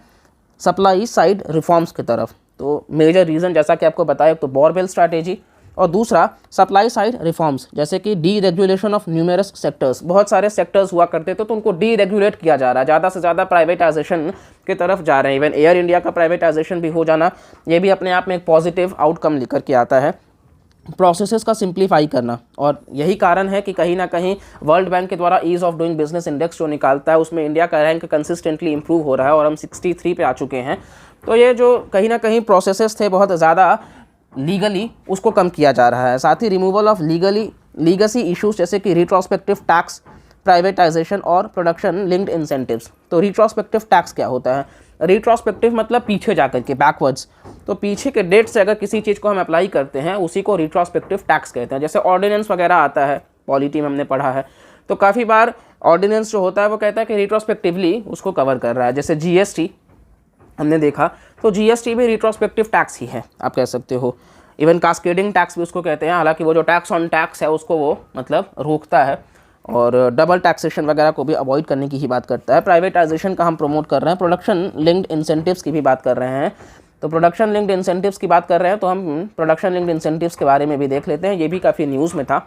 सप्लाई साइड रिफॉर्म्स की तरफ। तो मेजर रीज़न जैसा कि आपको बताया, तो बोरवेल स्ट्रैटेजी और दूसरा सप्लाई साइड रिफॉर्म्स, जैसे कि D regulation of numerous sectors. बहुत सारे सेक्टर्स हुआ करते थे तो उनको डी रेगुलेट किया जा रहा है, ज़्यादा से ज़्यादा प्राइवेटाइजेशन की तरफ जा रहे हैं। इवन एयर इंडिया का प्राइवेटाइजेशन भी हो जाना, ये भी अपने आप में एक पॉजिटिव आउटकम लेकर के आता है। प्रोसेसेस का सिंप्लीफाई करना, और यही कारण है कि कहीं ना कहीं वर्ल्ड बैंक के द्वारा ease of doing business index जो निकालता है उसमें इंडिया का रैंक कंसिस्टेंटली इंप्रूव हो रहा है और हम 63 पे आ चुके हैं। तो ये जो कहीं ना कहीं प्रोसेसेस थे बहुत ज़्यादा लीगली, उसको कम किया जा रहा है। साथ ही रिमूवल ऑफ लीगसी इश्यूज जैसे कि रिट्रोस्पेक्टिव टैक्स, प्राइवेटाइजेशन और प्रोडक्शन लिंक्ड इंसेंटिव्स। तो रिट्रोस्पेक्टिव टैक्स क्या होता है? रिट्रोस्पेक्टिव मतलब पीछे जाकर के, बैकवर्ड्स। तो पीछे के डेट से अगर किसी चीज़ को हम अप्लाई करते हैं उसी को रिट्रोस्पेक्टिव टैक्स कहते हैं। जैसे ऑर्डिनेंस वगैरह आता है, पॉलिटी में हमने पढ़ा है, तो काफ़ी बार ऑर्डिनेंस जो होता है वो कहता है कि रिट्रोस्पेक्टिवली उसको कवर कर रहा है। जैसे जीएसटी हमने देखा, तो जीएसटी भी रिट्रोस्पेक्टिव टैक्स ही है, आप कह सकते हो। इवन कास्केडिंग टैक्स भी उसको कहते हैं, हालांकि वो जो टैक्स ऑन टैक्स है उसको वो मतलब रोकता है और डबल टैक्सेशन वगैरह को भी अवॉइड करने की ही बात करता है। प्राइवेटाइजेशन का हम प्रमोट कर रहे हैं, प्रोडक्शन लिंक्ड इंसेंटिव्स की भी बात कर रहे हैं। तो प्रोडक्शन लिंक्ड इंसेंटिव्स की बात कर रहे हैं तो हम प्रोडक्शन लिंक्ड इंसेंटिव्स के बारे में भी देख लेते हैं, ये भी काफ़ी न्यूज़ में था।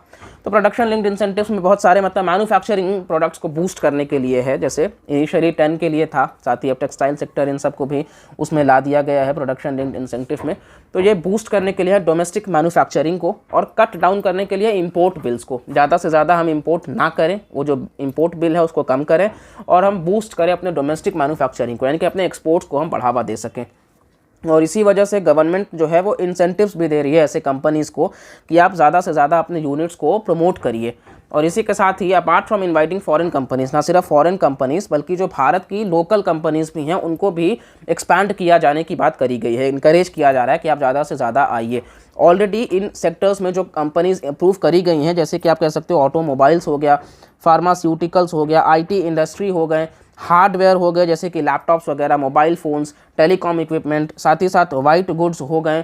तो प्रोडक्शन लिंक्ड इंसेंटिव्स में बहुत सारे मतलब मैन्युफैक्चरिंग प्रोडक्ट्स को बूस्ट करने के लिए है, जैसे इनिशियली 10 के लिए था, साथ ही अब टेक्सटाइल सेक्टर इन सब को भी उसमें ला दिया गया है प्रोडक्शन लिंक्ड इंसेंटिव में। तो ये बूस्ट करने के लिए है डोमेस्टिक मैन्युफैक्चरिंग को और कट डाउन करने के लिए इंपोर्ट बिल्स को। ज़्यादा से ज़्यादा हम इंपोर्ट ना करें, वो जो इंपोर्ट बिल है उसको कम करें और हम बूस्ट करें अपने डोमेस्टिक मैन्युफैक्चरिंग को, यानी कि अपने एक्सपोर्ट्स को हम बढ़ावा दे सकें। और इसी वजह से गवर्नमेंट जो है वो इंसेंटिव्स भी दे रही है ऐसे कंपनीज़ को कि आप ज़्यादा से ज़्यादा अपने यूनिट्स को प्रमोट करिए। और इसी के साथ ही apart from inviting foreign companies, ना सिर्फ फॉरेन कंपनीज़ बल्कि जो भारत की लोकल कंपनीज़ भी हैं उनको भी एक्सपैंड किया जाने की बात करी गई है। इनकरेज किया जा रहा है कि आप ज़्यादा से ज़्यादा आइए। ऑलरेडी इन सेक्टर्स में जो कंपनीज़ अप्रूव करी गई हैं, जैसे कि आप कह सकते हो ऑटोमोबाइल्स हो गया, फार्मास्यूटिकल्स हो गया, IT इंडस्ट्री हो गए, हार्डवेयर हो गए जैसे कि लैपटॉप्स वगैरह, मोबाइल फ़ोन्स, टेलीकॉम इक्विपमेंट, साथ ही साथ वाइट गुड्स हो गए,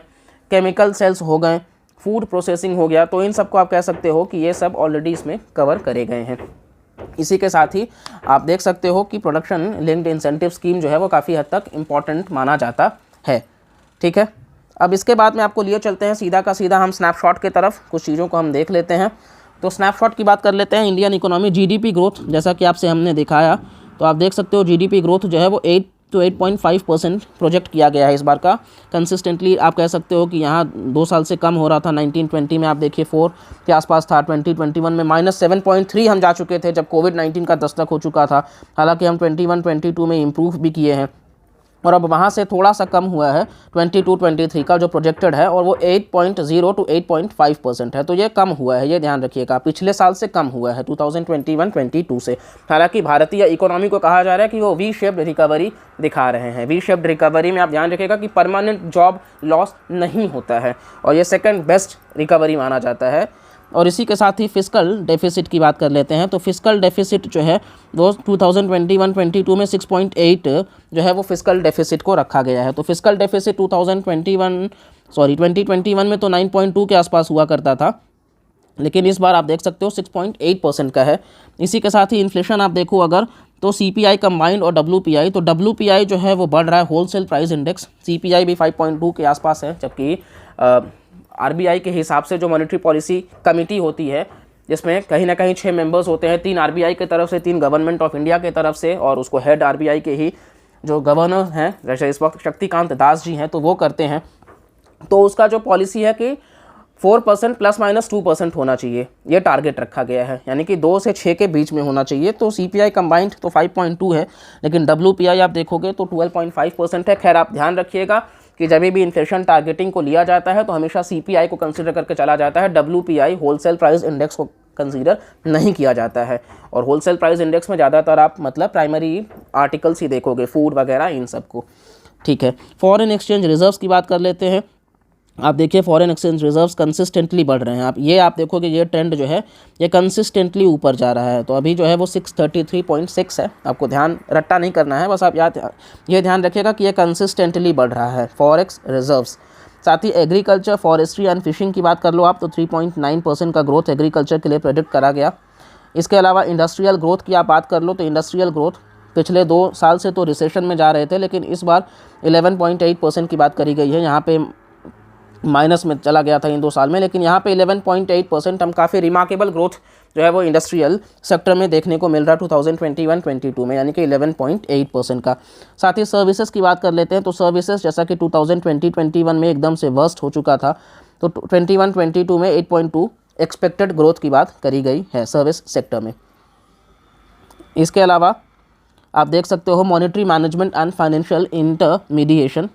केमिकल सेल्स हो गए, फूड प्रोसेसिंग हो गया। तो इन सब को आप कह सकते हो कि ये सब ऑलरेडी इसमें कवर करे गए हैं। इसी के साथ ही आप देख सकते हो कि प्रोडक्शन लिंक्ड इंसेंटिव स्कीम जो है वो काफ़ी हद तक इम्पॉर्टेंट माना जाता है। ठीक है, अब इसके बाद में आपको लिए चलते हैं सीधा का सीधा हम स्नैपशॉट की तरफ, कुछ चीज़ों को हम देख लेते हैं। तो स्नैपशॉट की बात कर लेते हैं। इंडियन इकोनॉमी GDP ग्रोथ, जैसा कि आपसे हमने दिखाया, तो आप देख सकते हो GDP ग्रोथ जो है वो 8 to 8.5% प्रोजेक्ट किया गया है इस बार का। कंसिस्टेंटली आप कह सकते हो कि यहाँ 2 साल से कम हो रहा था। 1920 में आप देखिए 4 के आसपास था, 2021 में -7.3 हम जा चुके थे जब कोविड-19 का दस्तक हो चुका था। हालांकि हम 21-22 में इम्प्रूव भी किए हैं और अब वहाँ से थोड़ा सा कम हुआ है 22-23 का जो प्रोजेक्टेड है, और वो 8.0 to 8.5% है। तो ये कम हुआ है, ये ध्यान रखिएगा, पिछले साल से कम हुआ है 2021-22 से। हालांकि भारतीय इकोनॉमी को कहा जा रहा है कि वो वी शेप्ड रिकवरी दिखा रहे हैं। वी शेप्ड रिकवरी में आप ध्यान रखिएगा कि परमानेंट जॉब लॉस नहीं होता है और ये सेकेंड बेस्ट रिकवरी माना जाता है। और इसी के साथ ही फिस्कल डेफिसिट की बात कर लेते हैं। तो फिस्कल डेफिसिट जो है वो 2021-22 में 6.8 जो है वो फिस्कल डेफिसिट को रखा गया है। तो फिस्कल डेफिसिट 2021 में तो 9.2 के आसपास हुआ करता था, लेकिन इस बार आप देख सकते हो 6.8% का है। इसी के साथ ही इन्फ्लेशन आप देखो अगर, तो CPI कंबाइंड और WPI, तो WPI जो है वो बढ़ रहा है, होलसेल प्राइस इंडेक्स। CPI भी 5.2 के आसपास है, जबकि RBI के हिसाब से जो मॉनेटरी पॉलिसी कमेटी होती है जिसमें कहीं ना कहीं 6 मेंबर्स होते हैं, 3 आरबीआई की तरफ से, 3 गवर्नमेंट ऑफ इंडिया की तरफ से, और उसको हेड आरबीआई के ही जो गवर्नर हैं जैसे इस वक्त शक्तिकांत दास जी हैं तो वो करते हैं। तो उसका जो पॉलिसी है कि 4% ±2% होना चाहिए, ये टारगेट रखा गया है, यानी कि 2 से 6 के बीच में होना चाहिए। तो सीपीआई कंबाइंड तो 5.2 है, लेकिन डब्ल्यूपीआई आप देखोगे तो 12.5% है। खैर आप ध्यान रखिएगा कि जब भी इन्फ्लेशन टारगेटिंग को लिया जाता है तो हमेशा सीपीआई को कंसीडर करके चला जाता है, डब्ल्यूपीआई होलसेल प्राइस इंडेक्स को कंसीडर नहीं किया जाता है। और होलसेल प्राइस इंडेक्स में ज़्यादातर आप मतलब प्राइमरी आर्टिकल्स ही देखोगे, फूड वगैरह इन सब को, ठीक है। फॉरेन एक्सचेंज रिजर्व्स की बात कर लेते हैं। आप देखिए फॉरेन एक्सचेंज रिजर्व्स कंसिस्टेंटली बढ़ रहे हैं। आप देखोगे ये ट्रेंड जो है ये कंसिस्टेंटली ऊपर जा रहा है। तो अभी जो है वो 633.6 है, आपको ध्यान रट्टा नहीं करना है, बस आप ये ध्यान रखिएगा कि ये कंसिस्टेंटली बढ़ रहा है फॉरेक्स रिजर्व्स। साथ ही एग्रीकल्चर, फॉरेस्ट्री एंड फिशिंग की बात कर लो आप तो 3.9% का ग्रोथ एग्रीकल्चर के लिए प्रेडिक्ट करा गया। इसके अलावा इंडस्ट्रियल ग्रोथ की आप बात कर लो तो इंडस्ट्रियल ग्रोथ पिछले 2 साल से तो रिसेशन में जा रहे थे, लेकिन इस बार 11.8% की बात करी गई है। यहाँ पे माइनस में चला गया था इन 2 साल में, लेकिन यहाँ पे 11.8% हम काफ़ी रिमार्केबल ग्रोथ जो है वो इंडस्ट्रियल सेक्टर में देखने को मिल रहा है 2021-22 में, यानी कि 11.8% का। साथ ही सर्विसेज की बात कर लेते हैं तो सर्विसेज जैसा कि 2020-21 में एकदम से वर्स्ट हो चुका था, तो 21-22 में 8.2 एक्सपेक्टेड ग्रोथ की बात करी गई है सर्विस सेक्टर में। इसके अलावा आप देख सकते हो monetary management and financial intermediation,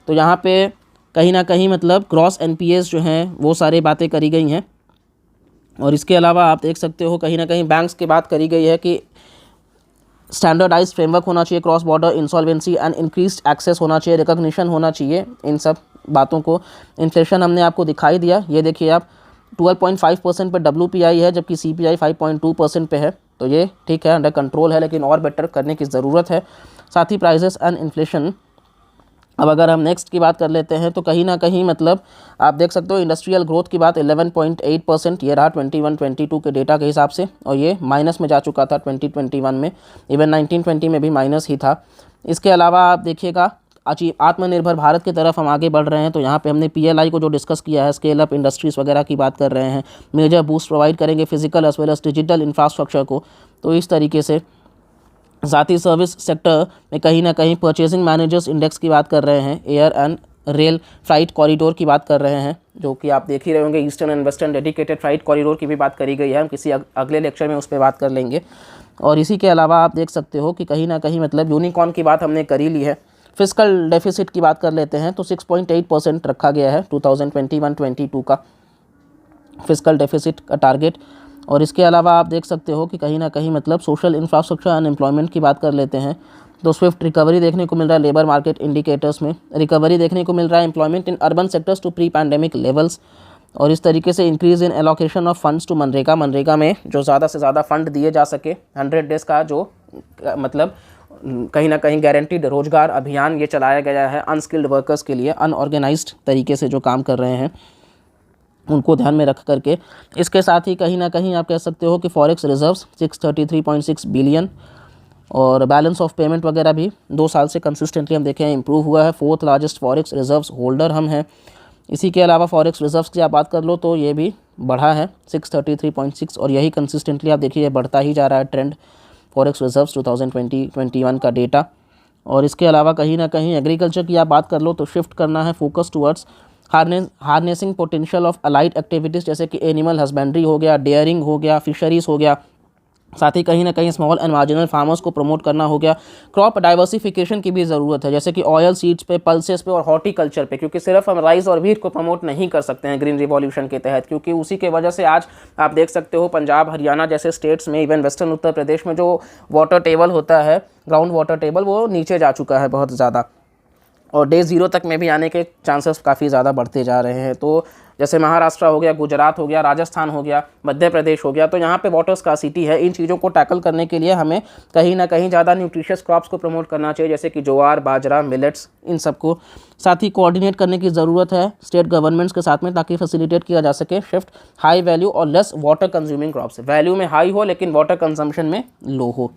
तो यहाँ पे कहीं ना कहीं मतलब क्रॉस एनपीएस जो हैं वो सारी बातें करी गई हैं। और इसके अलावा आप देख सकते हो कहीं ना कहीं बैंक्स की बात करी गई है कि स्टैंडर्डाइज्ड फ्रेमवर्क होना चाहिए, cross border insolvency and increased access होना चाहिए, रिकॉग्निशन होना चाहिए, इन सब बातों को। इन्फ्लेशन हमने आपको दिखाई दिया, ये देखिए आप 12.5% पे डब्ल्यूपीआई है, जबकि सीपीआई 5.2% पे है, तो ये ठीक है, अंडर कंट्रोल है, लेकिन और बेटर करने की ज़रूरत है। साथ ही प्राइजेस एंड इन्फ्लेशन। अब अगर हम नेक्स्ट की बात कर लेते हैं तो कहीं ना कहीं मतलब आप देख सकते हो इंडस्ट्रियल ग्रोथ की बात 11.8% ये रहा 21-22 के डेटा के हिसाब से, और ये माइनस में जा चुका था 2021 में, इवन 19-20 में भी माइनस ही था। इसके अलावा आप देखिएगा आत्मनिर्भर भारत की तरफ हम आगे बढ़ रहे हैं, तो यहाँ पे हमने पीएलआई को जो डिस्कस किया है, स्केल अप इंडस्ट्रीज़ वगैरह की बात कर रहे हैं, मेजर बूस्ट प्रोवाइड करेंगे physical as well as digital infrastructure को, तो इस तरीके से। साथ ही सर्विस सेक्टर में कहीं ना कहीं परचेजिंग मैनेजर्स इंडेक्स की बात कर रहे हैं, air and rail flight corridor की बात कर रहे हैं, जो कि आप देख ही रहे होंगे, eastern and western dedicated flight corridor की भी बात करी गई है, हम किसी अगले लेक्चर में उस पर बात कर लेंगे। और इसी के अलावा आप देख सकते हो कि कहीं ना कहीं मतलब यूनिकॉर्न की बात हमने करी ली है। फिस्कल डेफिसिट की बात कर लेते हैं तो 6.8% रखा गया है 2021-22 का फिस्कल डेफिसिट का टारगेट। और इसके अलावा आप देख सकते हो कि कहीं ना कहीं मतलब सोशल इंफ्रास्ट्रक्चर एंड एम्प्लॉयमेंट की बात कर लेते हैं तो स्विफ्ट रिकवरी देखने को मिल रहा है लेबर मार्केट इंडिकेटर्स में, रिकवरी देखने को मिल रहा है employment in urban sectors to pre pandemic levels. और इस तरीके से increase in allocation of funds to MNREGA में जो ज़्यादा से ज़्यादा फंड दिए जा सके, 100 डेज़ का जो मतलब कहीं ना कहीं गारंटीड रोजगार अभियान ये चलाया गया है अनस्किल्ड वर्कर्स के लिए, अनऑर्गेनाइज्ड तरीके से जो काम कर रहे हैं उनको ध्यान में रख करके। इसके साथ ही कहीं ना कहीं आप कह सकते हो कि फॉरेक्स रिजर्व्स 633.6 बिलियन और बैलेंस ऑफ पेमेंट वगैरह भी 2 साल से कंसिस्टेंटली हम देखें इंप्रूव हुआ है। 4th largest forex reserves holder हम हैं। इसी के अलावा फॉरेक्स रिजर्व्स की आप बात कर लो तो ये भी बढ़ा है 633.6, और यही कंसिस्टेंटली आप देखिए बढ़ता ही जा रहा है ट्रेंड फॉरेक्स रिजर्व्स 2020-21 का डेटा। और इसके अलावा कहीं ना कहीं एग्रीकल्चर की आप बात कर लो तो शिफ्ट करना है focus towards harnessing potential of allied activities, जैसे कि एनिमल हस्बेंड्री हो गया, डेयरिंग हो गया, फिशरीज़ हो गया। साथ ही कहीं ना कहीं स्मॉल एंड मार्जिनल फार्मर्स को प्रमोट करना हो गया। क्रॉप डाइवर्सिफिकेशन की भी ज़रूरत है, जैसे कि ऑयल सीड्स पे, पल्सेस पे और हॉर्टिकल्चर पे, क्योंकि सिर्फ हम राइस और व्हीट को प्रमोट नहीं कर सकते हैं ग्रीन रिवॉल्यूशन के तहत, क्योंकि उसी के वजह से आज आप देख सकते हो पंजाब, हरियाणा जैसे स्टेट्स में, इवन वेस्टर्न उत्तर प्रदेश में जो वाटर टेबल होता है, ग्राउंड वाटर टेबल, वो नीचे जा चुका है बहुत ज़्यादा, और डे 0 तक में भी आने के चांसेस काफ़ी ज़्यादा बढ़ते जा रहे हैं। तो जैसे महाराष्ट्र हो गया, गुजरात हो गया, राजस्थान हो गया, मध्य प्रदेश हो गया, तो यहाँ पे वाटर स्कार्सिटी है। इन चीज़ों को टैकल करने के लिए हमें कहीं ना कहीं ज़्यादा न्यूट्रिशियस क्रॉप्स को प्रमोट करना चाहिए, जैसे कि ज्वार, बाजरा, मिलेट्स, इन सबको। साथ ही कोऑर्डिनेट करने की ज़रूरत है स्टेट गवर्नमेंट्स के साथ में, ताकि फैसिलिटेट किया जा सके शिफ्ट हाई वैल्यू और less water consuming crops, value में हाई हो लेकिन वाटर कंजम्पशन में लो हो।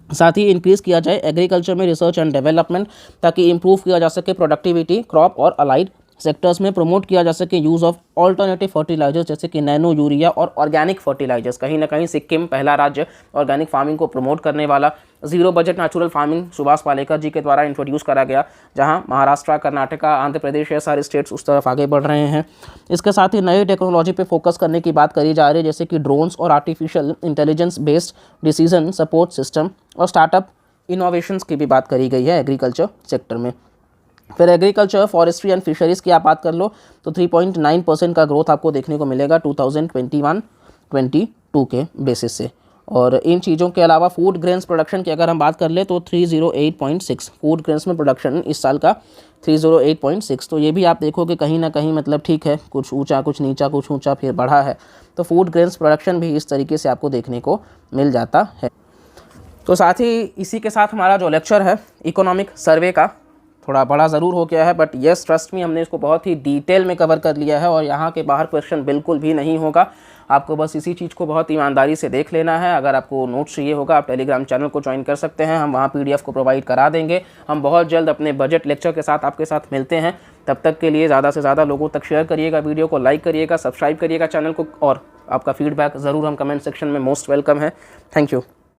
साथ ही इंक्रीज़ किया जाए एग्रीकल्चर में रिसर्च एंड डेवलपमेंट, ताकि इंप्रूव किया जा सके प्रोडक्टिविटी क्रॉप और अलाइड सेक्टर्स में प्रमोट किया जा सके यूज़ ऑफ ऑल्टरनेटिव फर्टिलाइजर्स जैसे कि नैनो यूरिया और ऑर्गेनिक फर्टिलाइजर्स। कहीं ना कहीं सिक्किम पहला राज्य ऑर्गेनिक फार्मिंग को प्रमोट करने वाला। Zero budget natural farming Subhash Palekar ji के द्वारा इंट्रोड्यूस करा गया, जहां महाराष्ट्र, कर्नाटका, आंध्र प्रदेश, ये सारे स्टेट्स उस तरफ आगे बढ़ रहे हैं। इसके साथ ही नई टेक्नोलॉजी पे फोकस करने की बात करी जा रही है, जैसे कि ड्रोन्स और artificial intelligence based decision support system और स्टार्टअप इनोवेशंस की भी बात करी गई है एग्रीकल्चर सेक्टर में। फिर एग्रीकल्चर, फॉरेस्ट्री एंड फिशरीज़ की आप बात कर लो तो 3.9% का ग्रोथ आपको देखने को मिलेगा 2021-22 के बेसिस से। और इन चीज़ों के अलावा फूड ग्रेन्स प्रोडक्शन की अगर हम बात कर ले तो 308.6 फूड ग्रेन्स में प्रोडक्शन इस साल का 308.6। तो ये भी आप देखो कि कहीं ना कहीं मतलब ठीक है, कुछ ऊंचा कुछ नीचा, कुछ ऊंचा फिर बढ़ा है। तो फूड ग्रेन्स प्रोडक्शन भी इस तरीके से आपको देखने को मिल जाता है। तो साथ ही इसी के साथ हमारा जो लेक्चर है इकोनॉमिक सर्वे का थोड़ा बड़ा ज़रूर हो गया है, बट येस ट्रस्ट मी, हमने इसको बहुत ही डिटेल में कवर कर लिया है और यहाँ के बाहर क्वेश्चन बिल्कुल भी नहीं होगा। आपको बस इसी चीज़ को बहुत ईमानदारी से देख लेना है। अगर आपको नोट्स चाहिए होगा आप टेलीग्राम चैनल को ज्वाइन कर सकते हैं, हम वहाँ PDF को प्रोवाइड करा देंगे। हम बहुत जल्द अपने बजट लेक्चर के साथ आपके साथ मिलते हैं। तब तक के लिए ज़्यादा से ज़्यादा लोगों तक शेयर करिएगा, वीडियो को लाइक करिएगा, सब्सक्राइब करिएगा चैनल को, और आपका फीडबैक ज़रूर हम कमेंट सेक्शन में मोस्ट वेलकम है। Thank you.